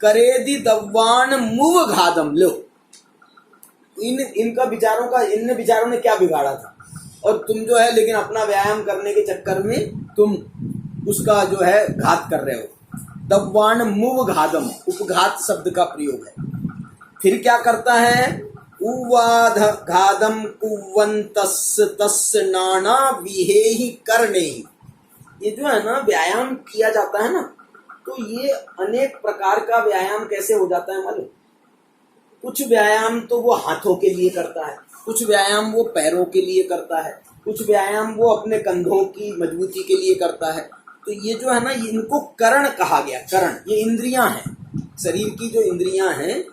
[SPEAKER 1] करेदि दव्वान मुव घादम। लो, इनका विचारों का, इन विचारों ने क्या बिगाड़ा था, और तुम जो है लेकिन अपना व्यायाम करने के चक्कर में तुम उसका जो है घात कर रहे हो। दव्वान मुव घादम, उपघात शब्द का प्रयोग है। फिर क्या करता है, उवाध घादम कुवंतस् तस् नाना विहेहि कर्णेहि। ये जो है ना व्यायाम किया जाता है ना, तो ये अनेक प्रकार का व्यायाम कैसे हो जाता है मालूम? कुछ व्यायाम तो वो हाथों के लिए करता है, कुछ व्यायाम वो पैरों के लिए करता है, कुछ व्यायाम वो अपने कंधों की मजबूती के लिए करता है। तो ये जो है ना, इनको करण कहा गया। करण ये इंद्रियां हैं, शरीर की जो इंद्रियां हैं।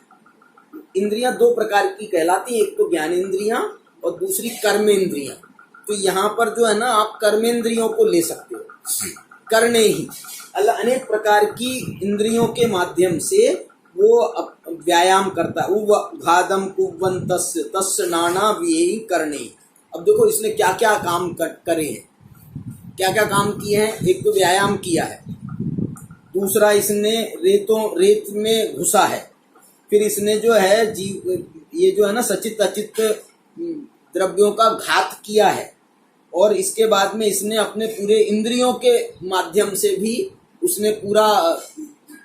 [SPEAKER 1] इंद्रियां दो प्रकार की कहलाती हैं, एक तो ज्ञानेंद्रियां और दूसरी कर्मेंद्रियां। तो यहाँ पर जो है ना, आप कर्मेंद्रियों को ले सकते हो। करने ही अनेक प्रकार की इंद्रियों के माध्यम से वो व्यायाम करता है। घादम कुवन तस् नाना व्ययी करने। अब देखो इसने क्या क्या काम करे हैं, क्या क्या काम किए हैं। एक तो व्यायाम किया है, दूसरा इसने रेत में घुसा है, फिर इसने जो है ये जो है ना सचित अचित द्रव्यों का घात किया है, और इसके बाद में इसने अपने पूरे इंद्रियों के माध्यम से भी उसने पूरा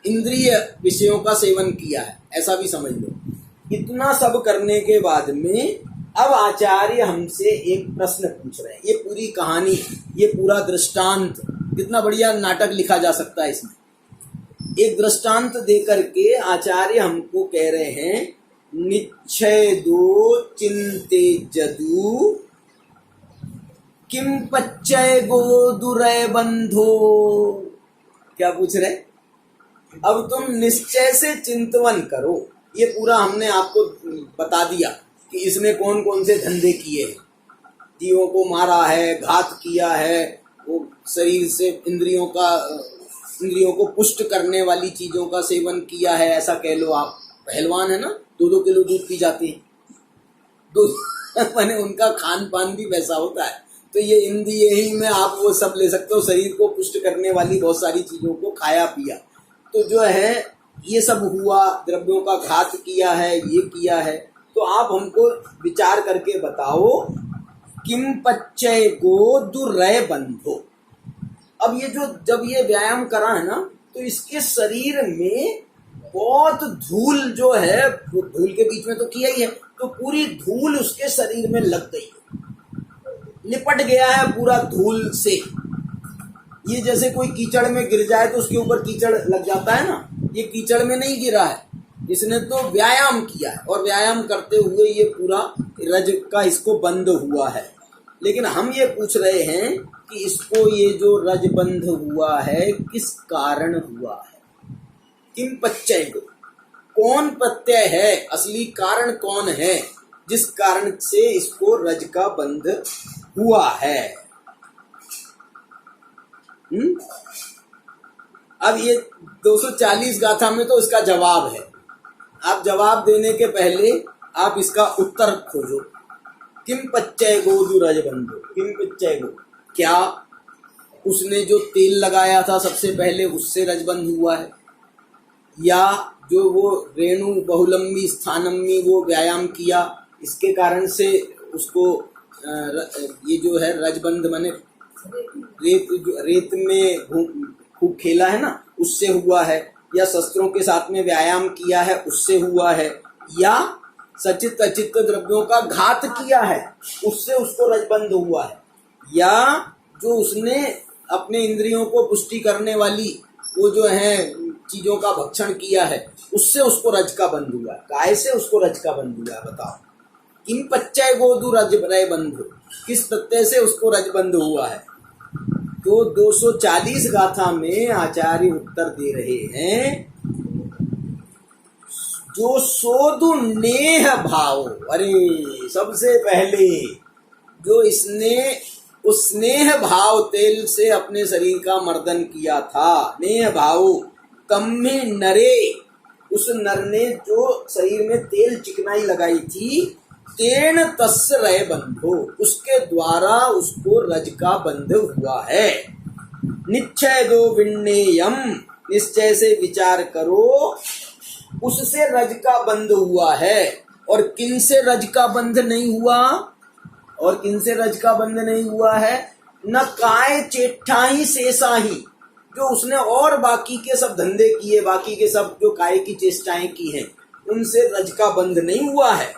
[SPEAKER 1] इंद्रिय विषयों का सेवन किया है, ऐसा भी समझ लो। इतना सब करने के बाद में अब आचार्य हमसे एक प्रश्न पूछ रहे हैं। ये पूरी कहानी, ये पूरा दृष्टांत, कितना बढ़िया नाटक लिखा जा सकता है इसमें। एक दृष्टांत देकर के आचार्य हमको कह रहे हैं, निच्छेदो चिंते जदु किम पच्चय गोदुरय बंधो। क्या पूछ रहे? अब तुम निश्चय से चिंतवन करो। ये पूरा हमने आपको बता दिया कि इसने कौन कौन से धंधे किए हैं। जीवों को मारा है, घात किया है, वो शरीर से इंद्रियों को पुष्ट करने वाली चीजों का सेवन किया है, ऐसा कह लो आप। पहलवान है ना, 2-2 किलो दूध पी जाते हैं, मैंने उनका खान पान भी वैसा होता है। तो ये इंद्रिय ही में आप वो सब ले सकते हो, शरीर को पुष्ट करने वाली बहुत सारी चीजों को खाया पिया। तो जो है ये सब हुआ, द्रव्यों का घात किया है, ये किया है। तो आप हमको विचार करके बताओ, किम पच्चय गोदुरय बंधो। अब ये जो जब ये व्यायाम करा है ना, तो इसके शरीर में बहुत धूल जो है, धूल के बीच में तो किया ही है, तो पूरी धूल उसके शरीर में लग गई, लिपट गया है पूरा धूल से। ये जैसे कोई कीचड़ में गिर जाए तो उसके ऊपर कीचड़ लग जाता है ना, ये कीचड़ में नहीं गिरा है, इसने तो व्यायाम किया है, और व्यायाम करते हुए ये पूरा रज का इसको बंध हुआ है। लेकिन हम ये पूछ रहे हैं कि इसको ये जो रजबंध हुआ है किस कारण हुआ है? किम पच्चय को, कौन प्रत्यय है, असली कारण कौन है जिस कारण से इसको रज का बंध हुआ है? अब ये 240 गाथा में तो इसका जवाब है। आप जवाब देने के पहले आप इसका उत्तर खोजो। किम पच्चय गोदु रजबंधो, किम पच्चय गो, क्या उसने जो तेल लगाया था सबसे पहले उससे रजबंध हुआ है, या जो वो रेणु बहुलंबी स्थानम्मी वो व्यायाम किया इसके कारण से उसको ये जो है रजबंध माने रेत में खूब खेला है ना उससे हुआ है, या शस्त्रों के साथ में व्यायाम किया है उससे हुआ है, या सचित अचित द्रव्यों का घात किया है उससे उसको रजबंध हुआ है, या जो उसने अपने इंद्रियों को पुष्टि करने वाली वो जो है चीजों का भक्षण किया है उससे उसको रज का बंध हुआ है। काय से उसको रज का बंध हुआ है बताओ? किम पच्चय गोदु रज बंधु, किस प्रत्यय से उसको रजबंध हुआ है? तो 240 गाथा में आचार्य उत्तर दे रहे हैं, जो सोदु नेह भाव। अरे सबसे पहले जो इसने उस स्नेह भाव तेल से अपने शरीर का मर्दन किया था। नेह भाव तम में नरे, उस नर ने जो शरीर में तेल चिकनाई लगाई थी, तेन तस्य रय बंधो, उसके द्वारा उसको रज का बंध हुआ है। निश्चय दो विण्णेयम, निश्चय से विचार करो, उससे रज का बंध हुआ है। और किन से रज का बंध नहीं हुआ? और किन से रज का बंध नहीं हुआ है? न काय चेठाही शेषाही, जो उसने और बाकी के सब धंधे किए, बाकी के सब जो काय की चेष्टाएं की हैं, उनसे रज का बंध नहीं हुआ है,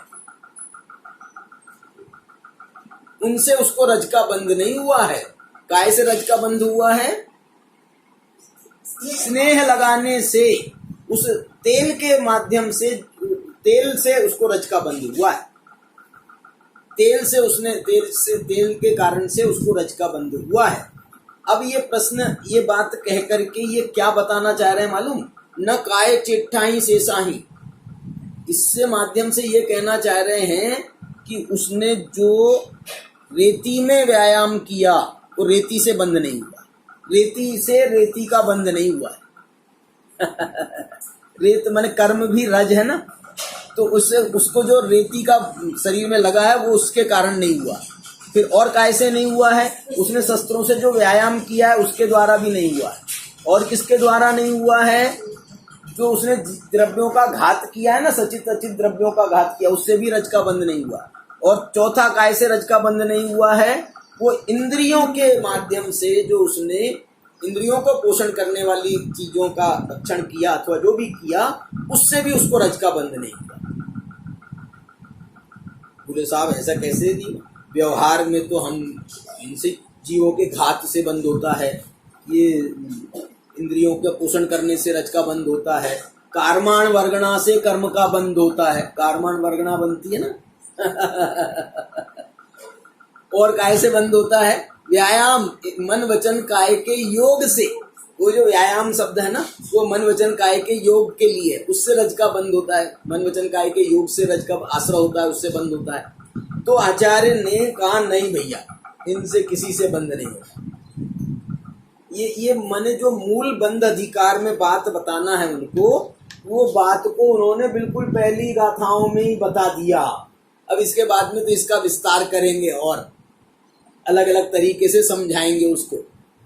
[SPEAKER 1] उनसे उसको रज का बंध नहीं हुआ है। काय से रज का बंध हुआ है? स्नेह लगाने से, उस तेल के माध्यम से, तेल से उसको रज का बंध हुआ है। तेल से उसने तेल के कारण से उसको रज का बंध हुआ है। अब ये प्रश्न, ये बात कह करके ये क्या बताना चाह रहे हैं मालूम? न काय चिट्ठाही शेषाही, इससे माध्यम से ये कहना चाह रहे हैं कि उसने जो रेती में व्यायाम किया वो रेती से बंद नहीं हुआ, रेती से रेती का बंद नहीं हुआ है। रेत माने कर्म भी रज है ना, तो उससे उसको जो रेती का शरीर में लगा है वो उसके कारण नहीं हुआ। फिर और कैसे नहीं हुआ है? उसने शस्त्रों से जो व्यायाम किया है उसके द्वारा भी नहीं हुआ है। और किसके द्वारा नहीं हुआ है? जो उसने द्रव्यों का घात किया है ना, सचित अचित द्रव्यों का घात किया, उससे भी रज का बंध नहीं हुआ। और चौथा काय से रज का बंध नहीं हुआ है? वो इंद्रियों के माध्यम से, जो उसने इंद्रियों को पोषण करने वाली चीजों का रक्षण किया अथवा जो भी किया, उससे भी उसको रज का बंध नहीं हुआ। बोले साहब ऐसा कैसे दी? व्यवहार में तो हम इनसे जीवों के घात से बंद होता है, ये इंद्रियों का पोषण करने से रज का बंद होता है, कार्माण वर्गणा से कर्म का बंद होता है, कार्माण वर्गणा बनती है ना। और काय से बंद होता है? व्यायाम, मन वचन काय के योग से, वो जो व्यायाम शब्द है ना, वो मन वचन काय के योग के लिए, उससे रज का बंद होता है। मन वचन काय के योग से रज का आश्रय होता है, उससे बंद होता है। तो आचार्य ने कहा नहीं भैया, इनसे किसी से बंद नहीं होता। ये माने जो मूल बंद अधिकार में बात बताना है उनको, वो बात को उन्होंने बिल्कुल पहली गाथाओं में ही बता दिया। अब इसके बाद में तो इसका विस्तार करेंगे और अलग अलग तरीके से समझाएंगे उसको।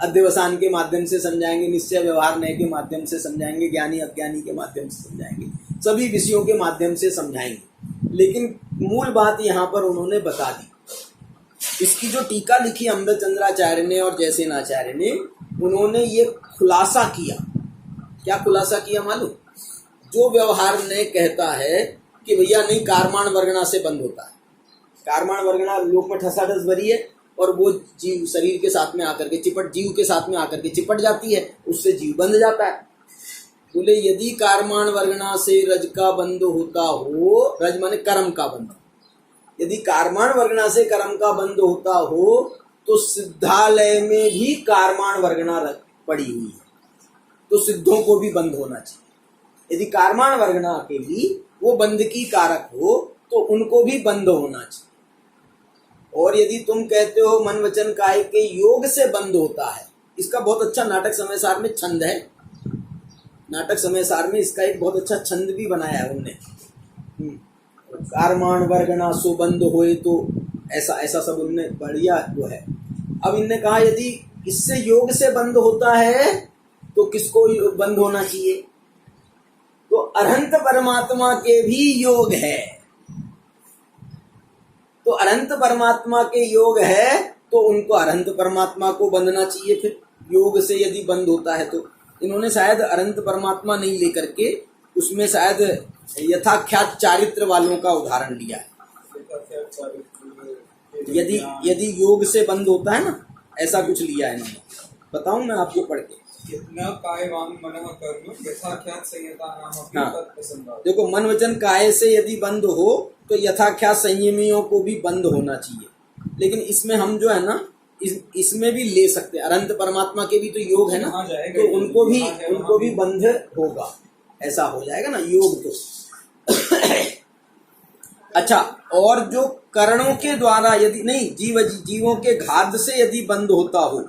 [SPEAKER 1] अध्यवसान के माध्यम से समझाएंगे, निश्चय व्यवहार नय के माध्यम से समझाएंगे, ज्ञानी अज्ञानी के माध्यम से समझाएंगे, सभी विषयों के माध्यम से समझाएंगे। लेकिन मूल बात यहाँ पर उन्होंने बता दी। इसकी जो टीका लिखी अमृतचंद्राचार्य ने और जयसेनाचार्य ने, उन्होंने ये खुलासा किया। क्या खुलासा किया मालूम? जो व्यवहार ने कहता है कि भैया नहीं, कार्माण वर्गणा से बंद होता है, कार्माण वर्गणा लोक में ठसाठस भरी है और वो जीव शरीर के साथ में आकर के जीव के साथ में आकर के चिपट जाती है, उससे जीव बंध जाता है। बोले यदि कार्माण वर्गणा से रज का बंध होता हो, रज माने कर्म का बंध, यदि कार्माण वर्गणा से कर्म का बंध होता हो तो सिद्धालय में भी कार्माण वर्गणा पड़ी हुई है, तो सिद्धों को भी बंद होना चाहिए। यदि कार्माण वर्गणा के भी वो बंध की कारक हो तो उनको भी बंद होना चाहिए। और यदि तुम कहते हो मन वचन काय के योग से बंद होता है, इसका बहुत अच्छा नाटक समय सार में छंद है। नाटक समय सार में इसका एक बहुत अच्छा छंद भी बनाया है उनने। कार्माण वर्गणा सो बंद होए, तो ऐसा ऐसा सब उनने बढ़िया वो है। अब इनने कहा यदि इससे योग से बंद होता है तो किसको बंद होना चाहिए? तो अनंत परमात्मा के भी योग है। तो अनंत परमात्मा के योग है तो उनको अनंत परमात्मा को बंधना चाहिए। फिर योग से यदि बंद होता है तो इन्होंने शायद अनंत परमात्मा नहीं लेकर के उसमें शायद यथाख्यात चारित्र वालों का उदाहरण लिया है। यदि योग से बंद होता है ना, ऐसा कुछ लिया है इन्होंने। बताऊं मैं आपको पढ़ के। देखो, मन वचन काय से यदि बंद हो तो यथाख्यात संयमियों को भी बंद होना चाहिए। लेकिन इसमें हम जो है ना, इसमें भी ले सकते हैं। अनंत परमात्मा के भी तो योग है ना, तो उनको भी बंध होगा, ऐसा हो जाएगा ना योग। अच्छा, और जो कर्णों के द्वारा यदि नहीं जीवों के घात से यदि बंद होता हो,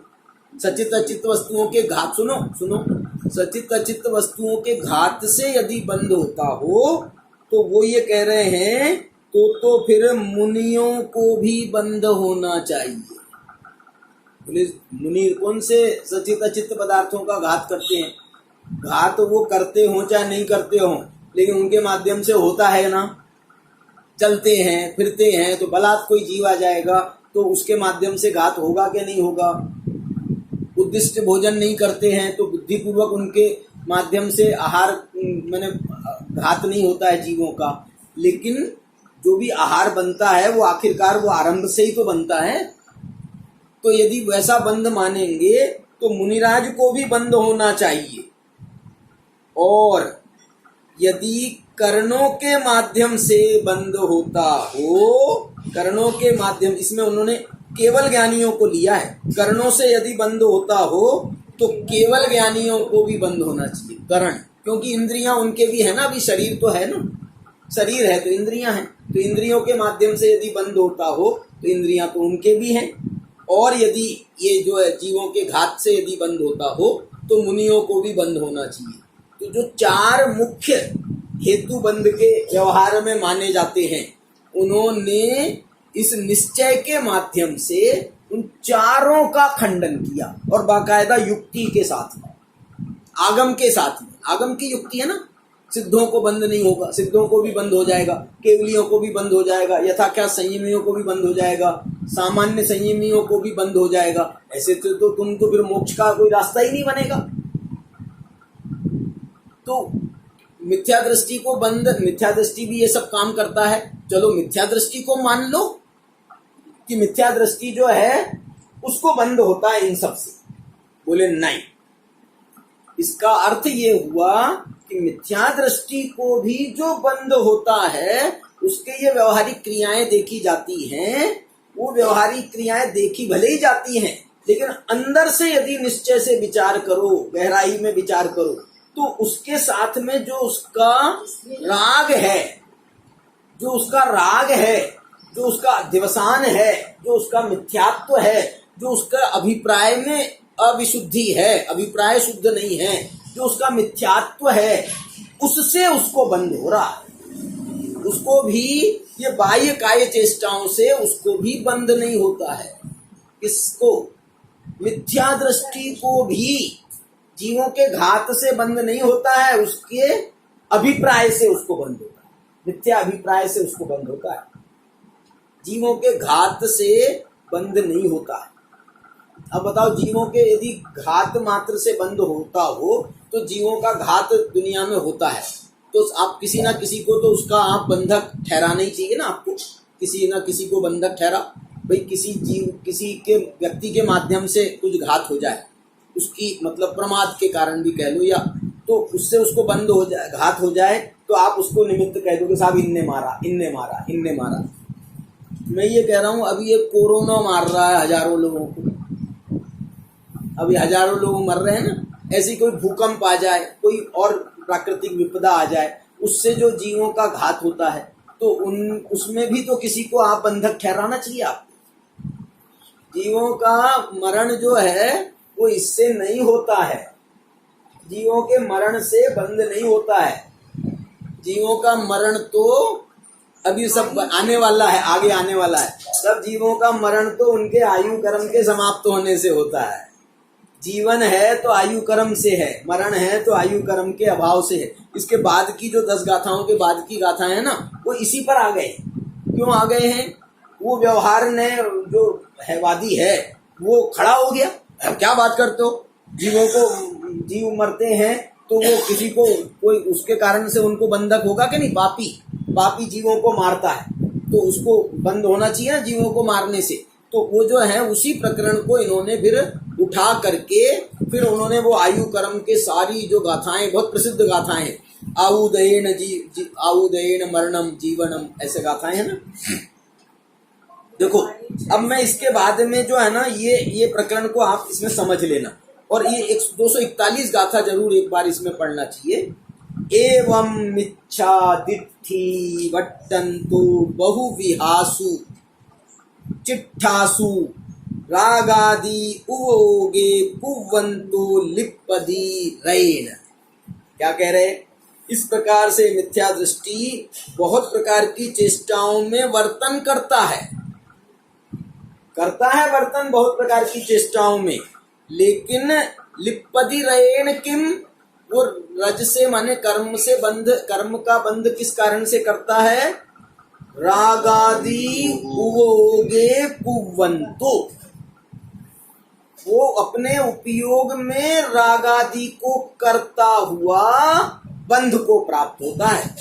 [SPEAKER 1] सचित अचित वस्तुओं के घात, सुनो सुनो, सचित अचित वस्तुओं के घात से यदि बंद होता हो, तो वो ये कह रहे हैं तो फिर मुनियों को भी बंद होना चाहिए। बोले मुनि कौन से सचित अचित पदार्थों का घात करते हैं? घात वो करते हो चाहे नहीं करते हो, लेकिन उनके माध्यम से होता है ना, चलते हैं फिरते हैं, तो बलात् कोई जीव आ जाएगा तो उसके माध्यम से घात होगा कि नहीं होगा। उद्दिष्ट भोजन नहीं करते हैं तो बुद्धिपूर्वक उनके माध्यम से आहार मैंने घात नहीं होता है जीवों का, लेकिन जो भी आहार बनता है वो आखिरकार वो आरंभ से ही तो बनता है। तो यदि वैसा बंद मानेंगे तो मुनिराज को भी बंद होना चाहिए। और यदि कर्णों के माध्यम से बंद होता हो, कर्णों के माध्यम, इसमें उन्होंने केवल ज्ञानियों को लिया है, कर्णों से यदि बंद होता हो तो केवल ज्ञानियों को भी बंद होना चाहिए कर्ण, क्योंकि इंद्रियां उनके भी है ना, अभी शरीर तो है ना, शरीर है तो इंद्रियां हैं, तो इंद्रियों के माध्यम से यदि बंद होता हो तो इंद्रियां तो उनके भी हैं। और यदि ये जो है जीवों के घात से यदि बंद होता हो तो मुनियों को भी बंद होना चाहिए। तो जो चार मुख्य हेतु बंद के व्यवहार में माने जाते हैं, उन्होंने इस निश्चय के माध्यम से उन चारों का खंडन किया, और बाकायदा युक्ति के साथ में, आगम के साथ में। आगम की युक्ति है ना, सिद्धों को बंद नहीं होगा, सिद्धों को भी बंद हो जाएगा, केवलियों को भी बंद हो जाएगा, यथाख्यात संयमियों को भी बंद हो जाएगा, सामान्य संयमियों को भी बंद हो जाएगा। ऐसे तो तुम तो फिर मोक्ष का कोई रास्ता ही नहीं बनेगा। तो मिथ्या दृष्टि को बंद, मिथ्या दृष्टि भी ये सब काम करता है। चलो मिथ्या दृष्टि को मान लो कि मिथ्या दृष्टि जो है उसको बंद होता है इन सब से। बोले नहीं, इसका अर्थ ये हुआ कि मिथ्या दृष्टि को भी जो बंद होता है उसके ये व्यवहारिक क्रियाएं देखी जाती हैं, वो व्यवहारिक क्रियाएं देखी भले ही जाती हैं, लेकिन अंदर से यदि निश्चय से विचार करो, गहराई में विचार करो, तो उसके साथ में जो उसका राग है, जो उसका राग है, जो उसका अध्यवसान है, जो उसका मिथ्यात्व है, जो उसका अभिप्राय में अविशुद्धि है, अभिप्राय शुद्ध नहीं है, जो उसका मिथ्यात्व है, उससे उसको बंद हो रहा है। उसको भी ये बाह्य काय चेष्टाओं से उसको भी बंद नहीं होता है। इसको मिथ्या दृष्टि को भी जीवों के घात से बंद नहीं होता है, उसके अभिप्राय से उसको बंद होता है, मिथ्या अभिप्राय से उसको बंद होता है, जीवों के घात से बंद नहीं होता है। अब बताओ, जीवों के यदि घात मात्र से बंद होता हो तो जीवों का घात दुनिया में होता है, तो आप किसी ना किसी को तो उसका आप बंधक ठहराना ही चाहिए ना, आपको किसी ना किसी को बंधक ठहरा। भाई किसी जीव, किसी के व्यक्ति के माध्यम से कुछ घात हो जाए, उसकी मतलब प्रमाद के कारण भी कह लो, या तो उससे उसको बंद हो जाए, घात हो जाए, तो आप उसको निमित्त कह दो कि साहब इनने मारा, इनने मारा, इनने मारा। मैं ये कह रहा हूँ, अभी ये कोरोना मार रहा है हजारों लोगों को, अभी हजारों लोग मर रहे हैं ना। ऐसी कोई भूकंप आ जाए, कोई और प्राकृतिक विपदा आ जाए, उससे जो जीवों का घात होता है, तो उसमें भी तो किसी को आप बंधक ठहराना चाहिए। आपको जीवों का मरण जो है वो इससे नहीं होता है, जीवों के मरण से बंद नहीं होता है। जीवों का मरण तो अभी सब आने वाला है, आगे आने वाला है। सब जीवों का मरण तो उनके आयु कर्म के समाप्त होने से होता है। जीवन है तो आयु कर्म से है, मरण है तो आयु कर्म के अभाव से है। इसके बाद की जो 10 गाथाओं के बाद की गाथाएं है ना, वो इसी पर आ गए। क्यों आ गए हैं? वो व्यवहार ने जो है वादी है वो खड़ा हो गया। अब क्या बात करते हो, जीवों को, जीव मरते हैं तो वो किसी को कोई उसके कारण से उनको बंधक होगा कि नहीं? पापी जीवों को मारता है तो उसको बंद होना चाहिए ना जीवों को मारने से। तो वो जो है उसी प्रकरण को इन्होंने फिर उठा करके फिर उन्होंने वो आयु कर्म के सारी जो गाथाएं, बहुत प्रसिद्ध गाथाएं हैं, आउदयेन मरणम जीवनम, ऐसे गाथाएं हैं ना। देखो अब मैं इसके बाद में जो है ना ये प्रकरण को आप इसमें समझ लेना, और ये 241 गाथा जरूर एक बार इसमें पढ़ना चाहिए। एवं मिच्छादित्थि वट्टन्तु बहुविहासु चिट्ठासु रागादि उवोगे कुवंतो लिप्पदी रैन। क्या कह रहे? इस प्रकार से मिथ्या दृष्टि बहुत प्रकार की चेष्टाओं में वर्तन करता है वर्तन बहुत प्रकार की चेष्टाओं में, लेकिन लिप्पदी रैन किम, वो रज से माने कर्म से बंध, कर्म का बंध किस कारण से करता है? रागादि उवोगे कुवंतो, वो अपने उपयोग में रागादि को करता हुआ बंध को प्राप्त होता है।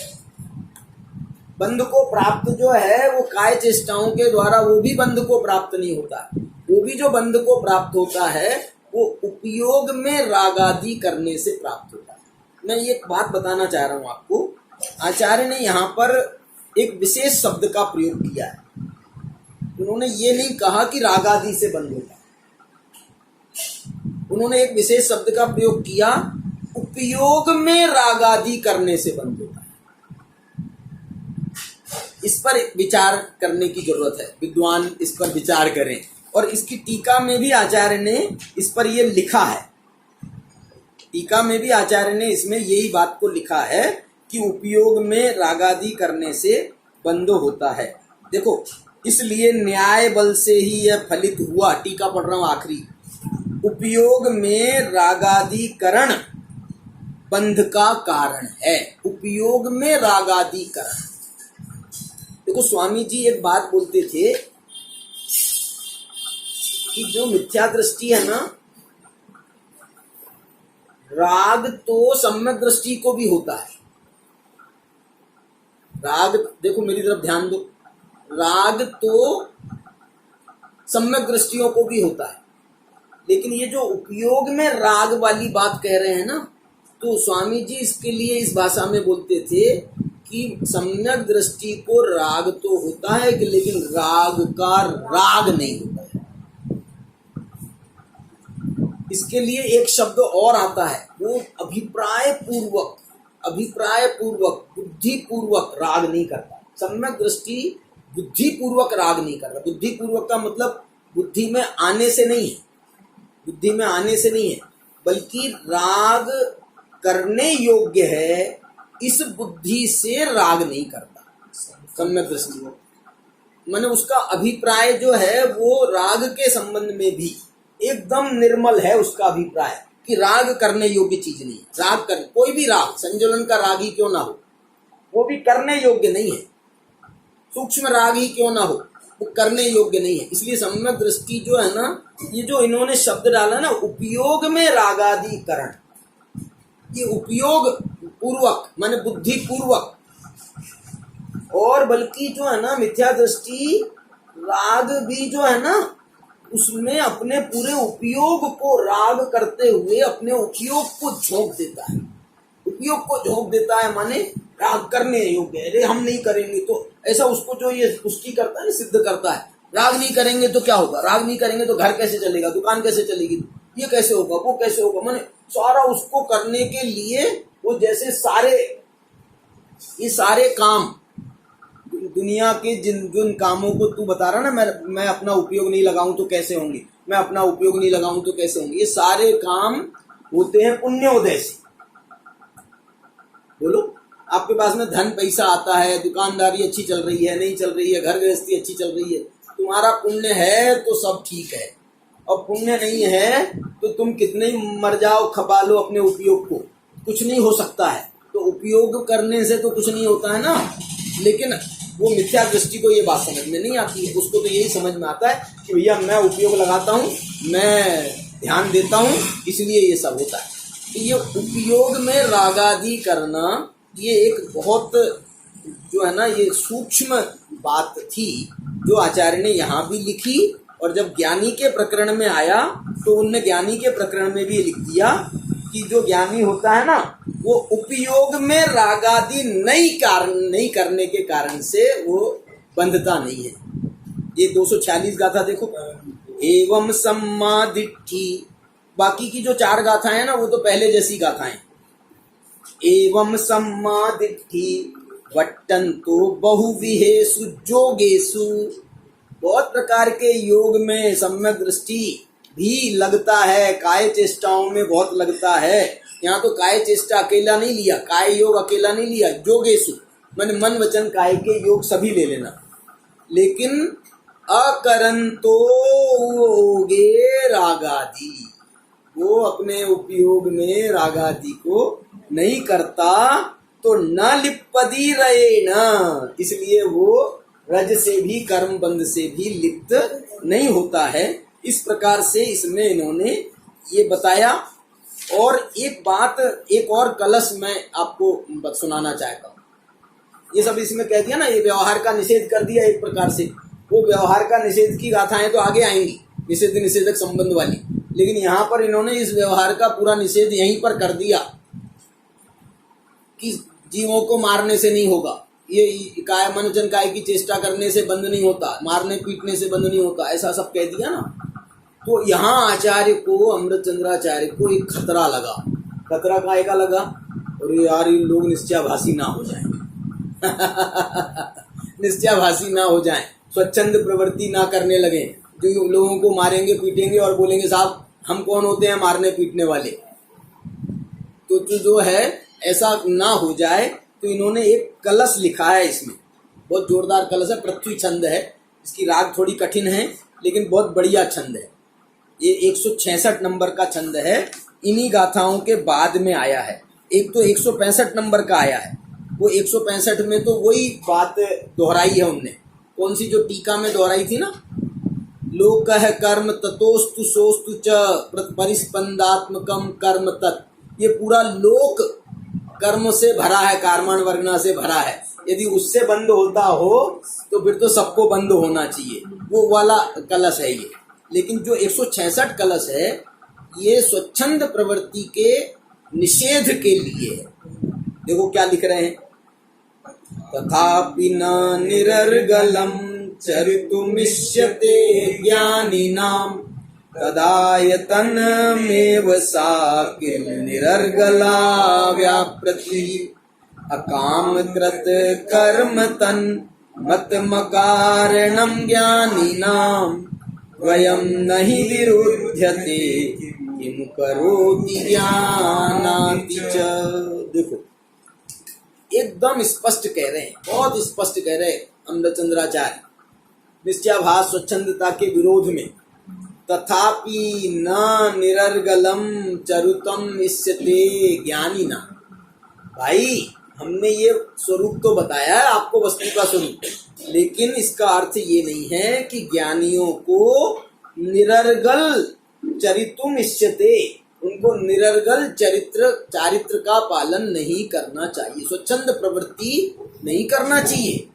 [SPEAKER 1] बंध को प्राप्त जो है वो काय चेष्टाओं के द्वारा वो भी बंध को प्राप्त नहीं होता। वो भी जो बंध को प्राप्त होता है वो उपयोग में रागादि करने से प्राप्त होता है। मैं ये बात बताना चाह रहा हूं आपको, आचार्य ने यहाँ पर एक विशेष शब्द का प्रयोग किया है। उन्होंने ये नहीं कहा कि रागादि से बंध होता है, उन्होंने एक विशेष शब्द का प्रयोग किया, उपयोग में रागादि करने से बंध होता है। इस पर विचार करने की जरूरत है, विद्वान इस पर विचार करें। और इसकी टीका में भी आचार्य ने इस पर ये लिखा है, टीका में भी आचार्य ने इसमें यही बात को लिखा है कि उपयोग में रागादि करने से बंध होता है। देखो, इसलिए न्याय बल से ही यह फलित हुआ, टीका पढ़ रहा हूं आखिरी, उपयोग में रागादिकरण बंध का कारण है। उपयोग में रागादिकरण, देखो स्वामी जी एक बात बोलते थे कि जो मिथ्या दृष्टि है ना, राग तो सम्यक दृष्टि को भी होता है। राग, देखो मेरी तरफ ध्यान दो, राग तो सम्यक दृष्टियों को भी होता है, लेकिन ये जो उपयोग में राग वाली बात कह रहे हैं ना, तो स्वामी जी इसके लिए इस भाषा में बोलते थे कि सम्यक दृष्टि को राग तो होता है लेकिन राग का राग नहीं होता है। इसके लिए एक शब्द और आता है, वो अभिप्राय पूर्वक, बुद्धि पूर्वक राग नहीं करता। सम्यक दृष्टि बुद्धि पूर्वक राग नहीं करता। बुद्धि पूर्वक का मतलब बुद्धि में आने से नहीं है, बुद्धि में आने से नहीं है, बल्कि राग करने योग्य है, इस बुद्धि से राग नहीं करता। सम्यक दृष्टि माने उसका अभिप्राय जो है वो राग के संबंध में भी एकदम निर्मल है। उसका अभिप्राय कि राग करने योग्य चीज नहीं है। राग कर, कोई भी राग, संज्वलन का राग ही क्यों ना हो, वो भी करने योग्य नहीं है। सूक्ष्म राग ही क्यों ना हो, वो करने योग्य नहीं है। इसलिए सम्यक दृष्टि जो है ना, ये जो इन्होंने शब्द डाला ना, उपयोग में रागादिकरण, ये उपयोग पूर्वक माने बुद्धि पूर्वक, और बल्कि जो है ना मिथ्या दृष्टि राग भी जो है ना, उसमें अपने पूरे उपयोग को राग करते हुए अपने उपयोग को झोंक देता है। उपयोग को झोंक देता है माने राग करने योग्य है, अरे हम नहीं करेंगे तो, ऐसा उसको जो ये पुष्टि करता है, सिद्ध करता है। राग नहीं करेंगे तो क्या होगा, राग नहीं करेंगे तो घर कैसे चलेगा, दुकान कैसे चलेगी, ये कैसे होगा, वो कैसे होगा, माने सारा उसको करने के लिए वो जैसे ये सारे काम दुनिया के जिन कामों को तू बता रहा ना, मैं अपना उपयोग नहीं लगाऊं तो कैसे होंगे, मैं अपना उपयोग नहीं लगाऊं तो कैसे होंगे, ये सारे काम होते हैं पुण्योदय से। बोलो, आपके पास में धन पैसा आता है, दुकानदारी अच्छी चल रही है, नहीं चल रही है, घर गृहस्थी अच्छी चल रही है, तुम्हारा पुण्य है तो सब ठीक है, और पुण्य नहीं है तो तुम कितने ही मर जाओ, खपा लो अपने उपयोग को, कुछ नहीं हो सकता है। तो उपयोग करने से तो कुछ नहीं होता है ना। लेकिन वो मिथ्या दृष्टि को ये बात समझ में नहीं आती है। उसको तो यही समझ में आता है कि भैया मैं उपयोग लगाता हूँ, मैं ध्यान देता हूँ, इसलिए ये सब होता है। तो ये उपयोग में रागादि करना, ये एक बहुत जो है ना, ये सूक्ष्म बात थी जो आचार्य ने यहाँ भी लिखी, और जब ज्ञानी के प्रकरण में आया तो उनने ज्ञानी के प्रकरण में भी लिख दिया कि जो ज्ञानी होता है ना, वो उपयोग में रागादि नहीं करने के कारण से वो बंधता नहीं है। ये 246 गाथा देखो, एवं सम्मादिट्ठी, बाकी की जो 4 गाथाएं हैं ना, वो तो पहले जैसी गाथाएं। एवं सम्मादिट्ठी वट्टन्तो बहुविहेषु जोगेषु। बहुत प्रकार के योग में सम्यक दृष्टि भी लगता है, काय चेष्टाओं में बहुत लगता है। यहाँ तो काय चेष्टा अकेला नहीं लिया, काय योग अकेला नहीं लिया, जोगेषु मन मन वचन काय के योग सभी ले लेना। लेकिन अकरंतो योगे रागादि, वो अपने उपयोग में रागादि को नहीं करता तो न लिप्पदी रहे न, इसलिए वो रज से भी कर्म बंध से भी लिप्त नहीं होता है। इस प्रकार से इसमें इन्होंने ये बताया। और एक बात, एक और कलश मैं आपको सुनाना चाहता हूँ। ये सब इसमें कह दिया ना, ये व्यवहार का निषेध कर दिया एक प्रकार से। वो व्यवहार का निषेध की गाथाएं तो आगे आएंगी, निषेध निषेधक संबंध वाली, लेकिन यहाँ पर इन्होंने इस व्यवहार का पूरा निषेध यहीं पर कर दिया कि जीवों को मारने से नहीं होगा, ये काय मनोजन काय की चेष्टा करने से बंद नहीं होता, मारने पीटने से बंद नहीं होता, ऐसा सब कह दिया ना। तो यहाँ आचार्य को, अमृतचंद्राचार्य को एक खतरा लगा। खतरा काय का लगा? अरे यार, ये लोग निश्चयाभासी ना हो जाएं निश्चयाभासी ना हो जाएं, स्वच्छंद प्रवृत्ति ना करने लगे, जो लोगों को मारेंगे पीटेंगे और बोलेंगे साहब हम कौन होते हैं मारने पीटने वाले। तो जो है ऐसा ना हो जाए, तो इन्होंने एक कलश लिखा है इसमें, बहुत जोरदार कलश है, पृथ्वी छंद है। इसकी राग थोड़ी कठिन है लेकिन बहुत बढ़िया छंद है। ये 166 नंबर का छंद है, इन्हीं गाथाओं के बाद में आया है। एक तो 165 नंबर का आया है, वो 165 में तो वही बात दोहराई है उनने, कौन सी जो टीका में दोहराई थी ना, लोकः कर्म ततोस्तु सोस्तु च परिस्पंदात्मकम कर्म तत्। ये पूरा लोक कर्म से भरा है, कार्मण वर्णा से भरा है। यदि उससे बंद होता हो तो फिर तो सबको बंद होना चाहिए, वो वाला कलश है ये। लेकिन जो 166 कलश है ये स्वच्छंद प्रवृत्ति के निषेध के लिए है। देखो क्या लिख रहे हैं, तथापि न निरर्गलम चरितुमिष्यते ज्ञानिनां तदायतनमेव सा किल निरर्गला व्याप्रति अकामकृत कर्म तन् मतमकारणं ज्ञानिनां वयं नहि विरुध्यते किम करोति ज्ञानाति च। देखो एकदम स्पष्ट कह रहे हैं, बहुत स्पष्ट कह रहे हैं अमृतचंद्राचार्य निश्चयाभास स्वच्छंदता के विरोध में। तथापि न निरर्गलम चरुतम इष्यते ज्ञानिना। भाई हमने ये स्वरूप तो बताया है आपको, वस्तु का स्वरूप, लेकिन इसका अर्थ ये नहीं है कि ज्ञानियों को निरर्गल चरितुम इष्यते, उनको निरर्गल चारित्र का पालन नहीं करना चाहिए, स्वच्छंद प्रवृत्ति नहीं करना चाहिए।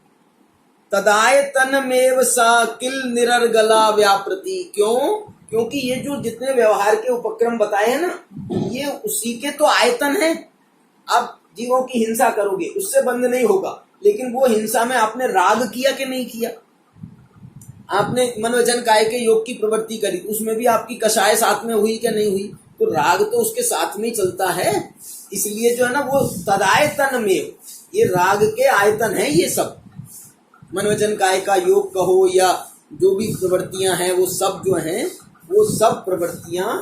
[SPEAKER 1] तदायतनमेव सा किल निरर्गला व्याप्रति। क्यों? क्योंकि ये जो जितने व्यवहार के उपक्रम बताए हैं ना, ये उसी के तो आयतन है। आप जीवों की हिंसा करोगे उससे बंद नहीं होगा, लेकिन वो हिंसा में आपने राग किया कि नहीं किया? आपने मन वचन काय के योग की प्रवृत्ति करी, उसमें भी आपकी कषाय साथ में हुई क्या नहीं हुई? तो राग तो उसके साथ में ही चलता है। इसलिए जो है ना वो तदायतन में, ये राग के आयतन है। ये सब मन वचन काय का योग कहो या जो भी प्रवृत्तियां हैं, वो सब जो हैं वो सब प्रवृत्तियां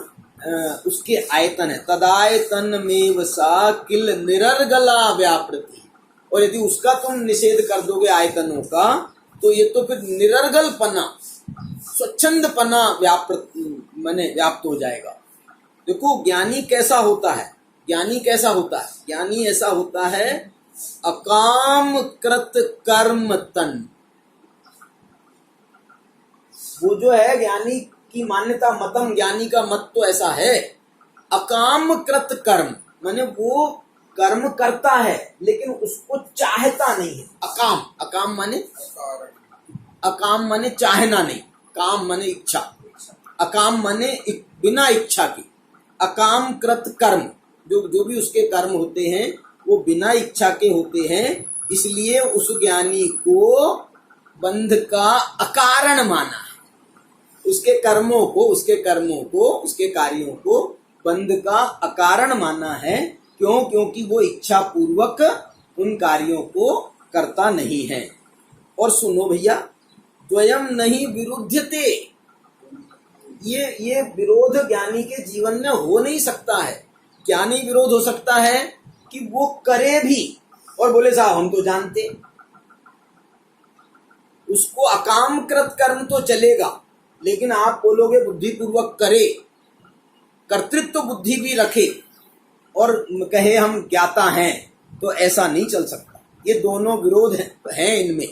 [SPEAKER 1] उसके आयतन है। तदायतन में सा किल निरर्गला व्याप्रति। और यदि उसका तुम निषेध कर दोगे आयतनों का, तो ये तो फिर निरर्गल पना, स्वच्छंद पना व्याप्त हो जाएगा। देखो ज्ञानी कैसा होता है, ज्ञानी कैसा होता है? ज्ञानी ऐसा होता है अकाम कृत कर्म तन। वो जो है ज्ञानी की मान्यता, मतम ज्ञानी का मत तो ऐसा है, अकाम कृत कर्म, माने वो कर्म करता है लेकिन उसको चाहता नहीं है। अकाम, अकाम माने अकाम माने चाहना नहीं, काम माने इच्छा, अकाम माने बिना इच्छा की। अकाम कृत कर्म, जो भी उसके कर्म होते हैं वो बिना इच्छा के होते हैं, इसलिए उस ज्ञानी को बंध का अकारण माना है। उसके कर्मों को, उसके कार्यों को बंध का अकारण माना है, क्यों? क्योंकि वो इच्छा पूर्वक उन कार्यों को करता नहीं है। और सुनो भैया, द्वयम नहीं विरुध्यते, ये विरोध ज्ञानी के जीवन में हो नहीं सकता है। क्या नहीं विरोध हो सकता है? कि वो करे भी और बोले साहब हम तो जानते। उसको अकामकृत कर्म तो चलेगा, लेकिन आप बोलोगे बुद्धिपूर्वक करे, कर्तृत्व बुद्धि भी रखे और कहे हम ज्ञाता हैं, तो ऐसा नहीं चल सकता। ये दोनों विरोध हैं इनमें,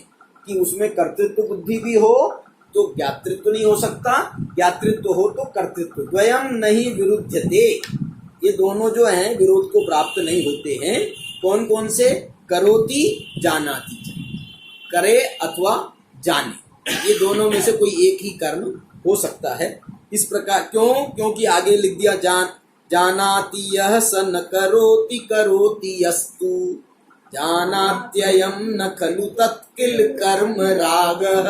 [SPEAKER 1] कि उसमें कर्तृत्व बुद्धि भी हो तो ज्ञातृत्व नहीं हो सकता, ज्ञातृत्व हो तो कर्तृत्व। द्वयम नहीं विरुध्यते, ये दोनों जो हैं विरोध को प्राप्त नहीं होते हैं। कौन कौन से? करोति जानाति, करे अथवा जाने, ये दोनों में से कोई एक ही कर्म हो सकता है। इस प्रकार क्यों? क्योंकि आगे लिख दिया जानाति यह स न करोति करोति यस्तु जानात्ययम न खलु तत्किल कर्म रागः।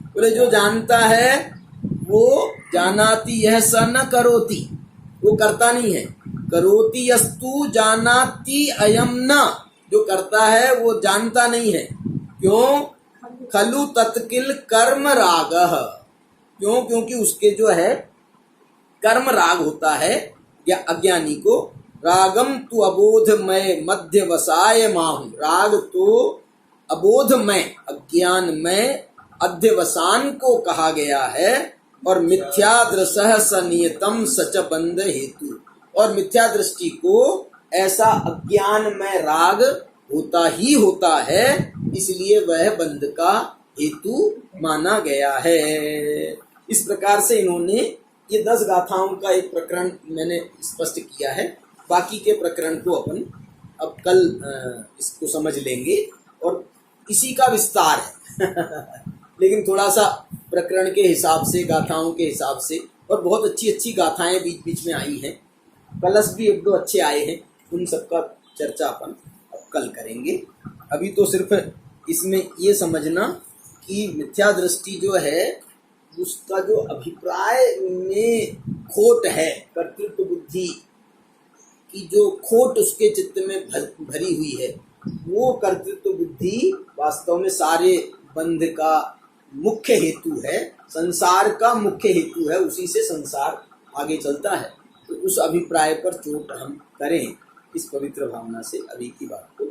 [SPEAKER 1] बोले जो जानता है वो जानाति यह स न करोति, वो करता नहीं है। करोति यस्तु जानाति अयम न, जो करता है वो जानता नहीं है। क्यों? खलु तत्किल कर्म रागः, क्यों? क्योंकि उसके जो है कर्म राग होता है या अज्ञानी को। रागम तु अबोधमय मध्यवसाय माहु, राग तो अबोधमय अज्ञानमय अध्यवसान को कहा गया है। और मिथ्या दृशः सनियतम सच बंध हेतु, और मिथ्या दृष्टि को ऐसा अज्ञानमय राग होता ही होता है, इसलिए वह बंध का हेतु माना गया है। इस प्रकार से इन्होंने ये 10 गाथाओं का एक प्रकरण मैंने स्पष्ट किया है। बाकी के प्रकरण को अपन अब कल इसको समझ लेंगे और इसी का विस्तार है लेकिन थोड़ा सा प्रकरण के हिसाब से, गाथाओं के हिसाब से, और बहुत अच्छी अच्छी गाथाएं बीच बीच में आई हैं। कलश भी 1-2 अच्छे आए हैं, उन सबका चर्चा अपन अब कल करेंगे। अभी तो सिर्फ इसमें ये समझना कि मिथ्या दृष्टि जो है उसका जो अभिप्राय में खोट है, कर्तृत्व बुद्धि की जो खोट उसके चित्त में भरी हुई है, वो कर्तृत्व बुद्धि वास्तव में सारे बंध का मुख्य हेतु है, संसार का मुख्य हेतु है, उसी से संसार आगे चलता है। तो उस अभिप्राय पर चोट हम करें, इस पवित्र भावना से अभी की बात को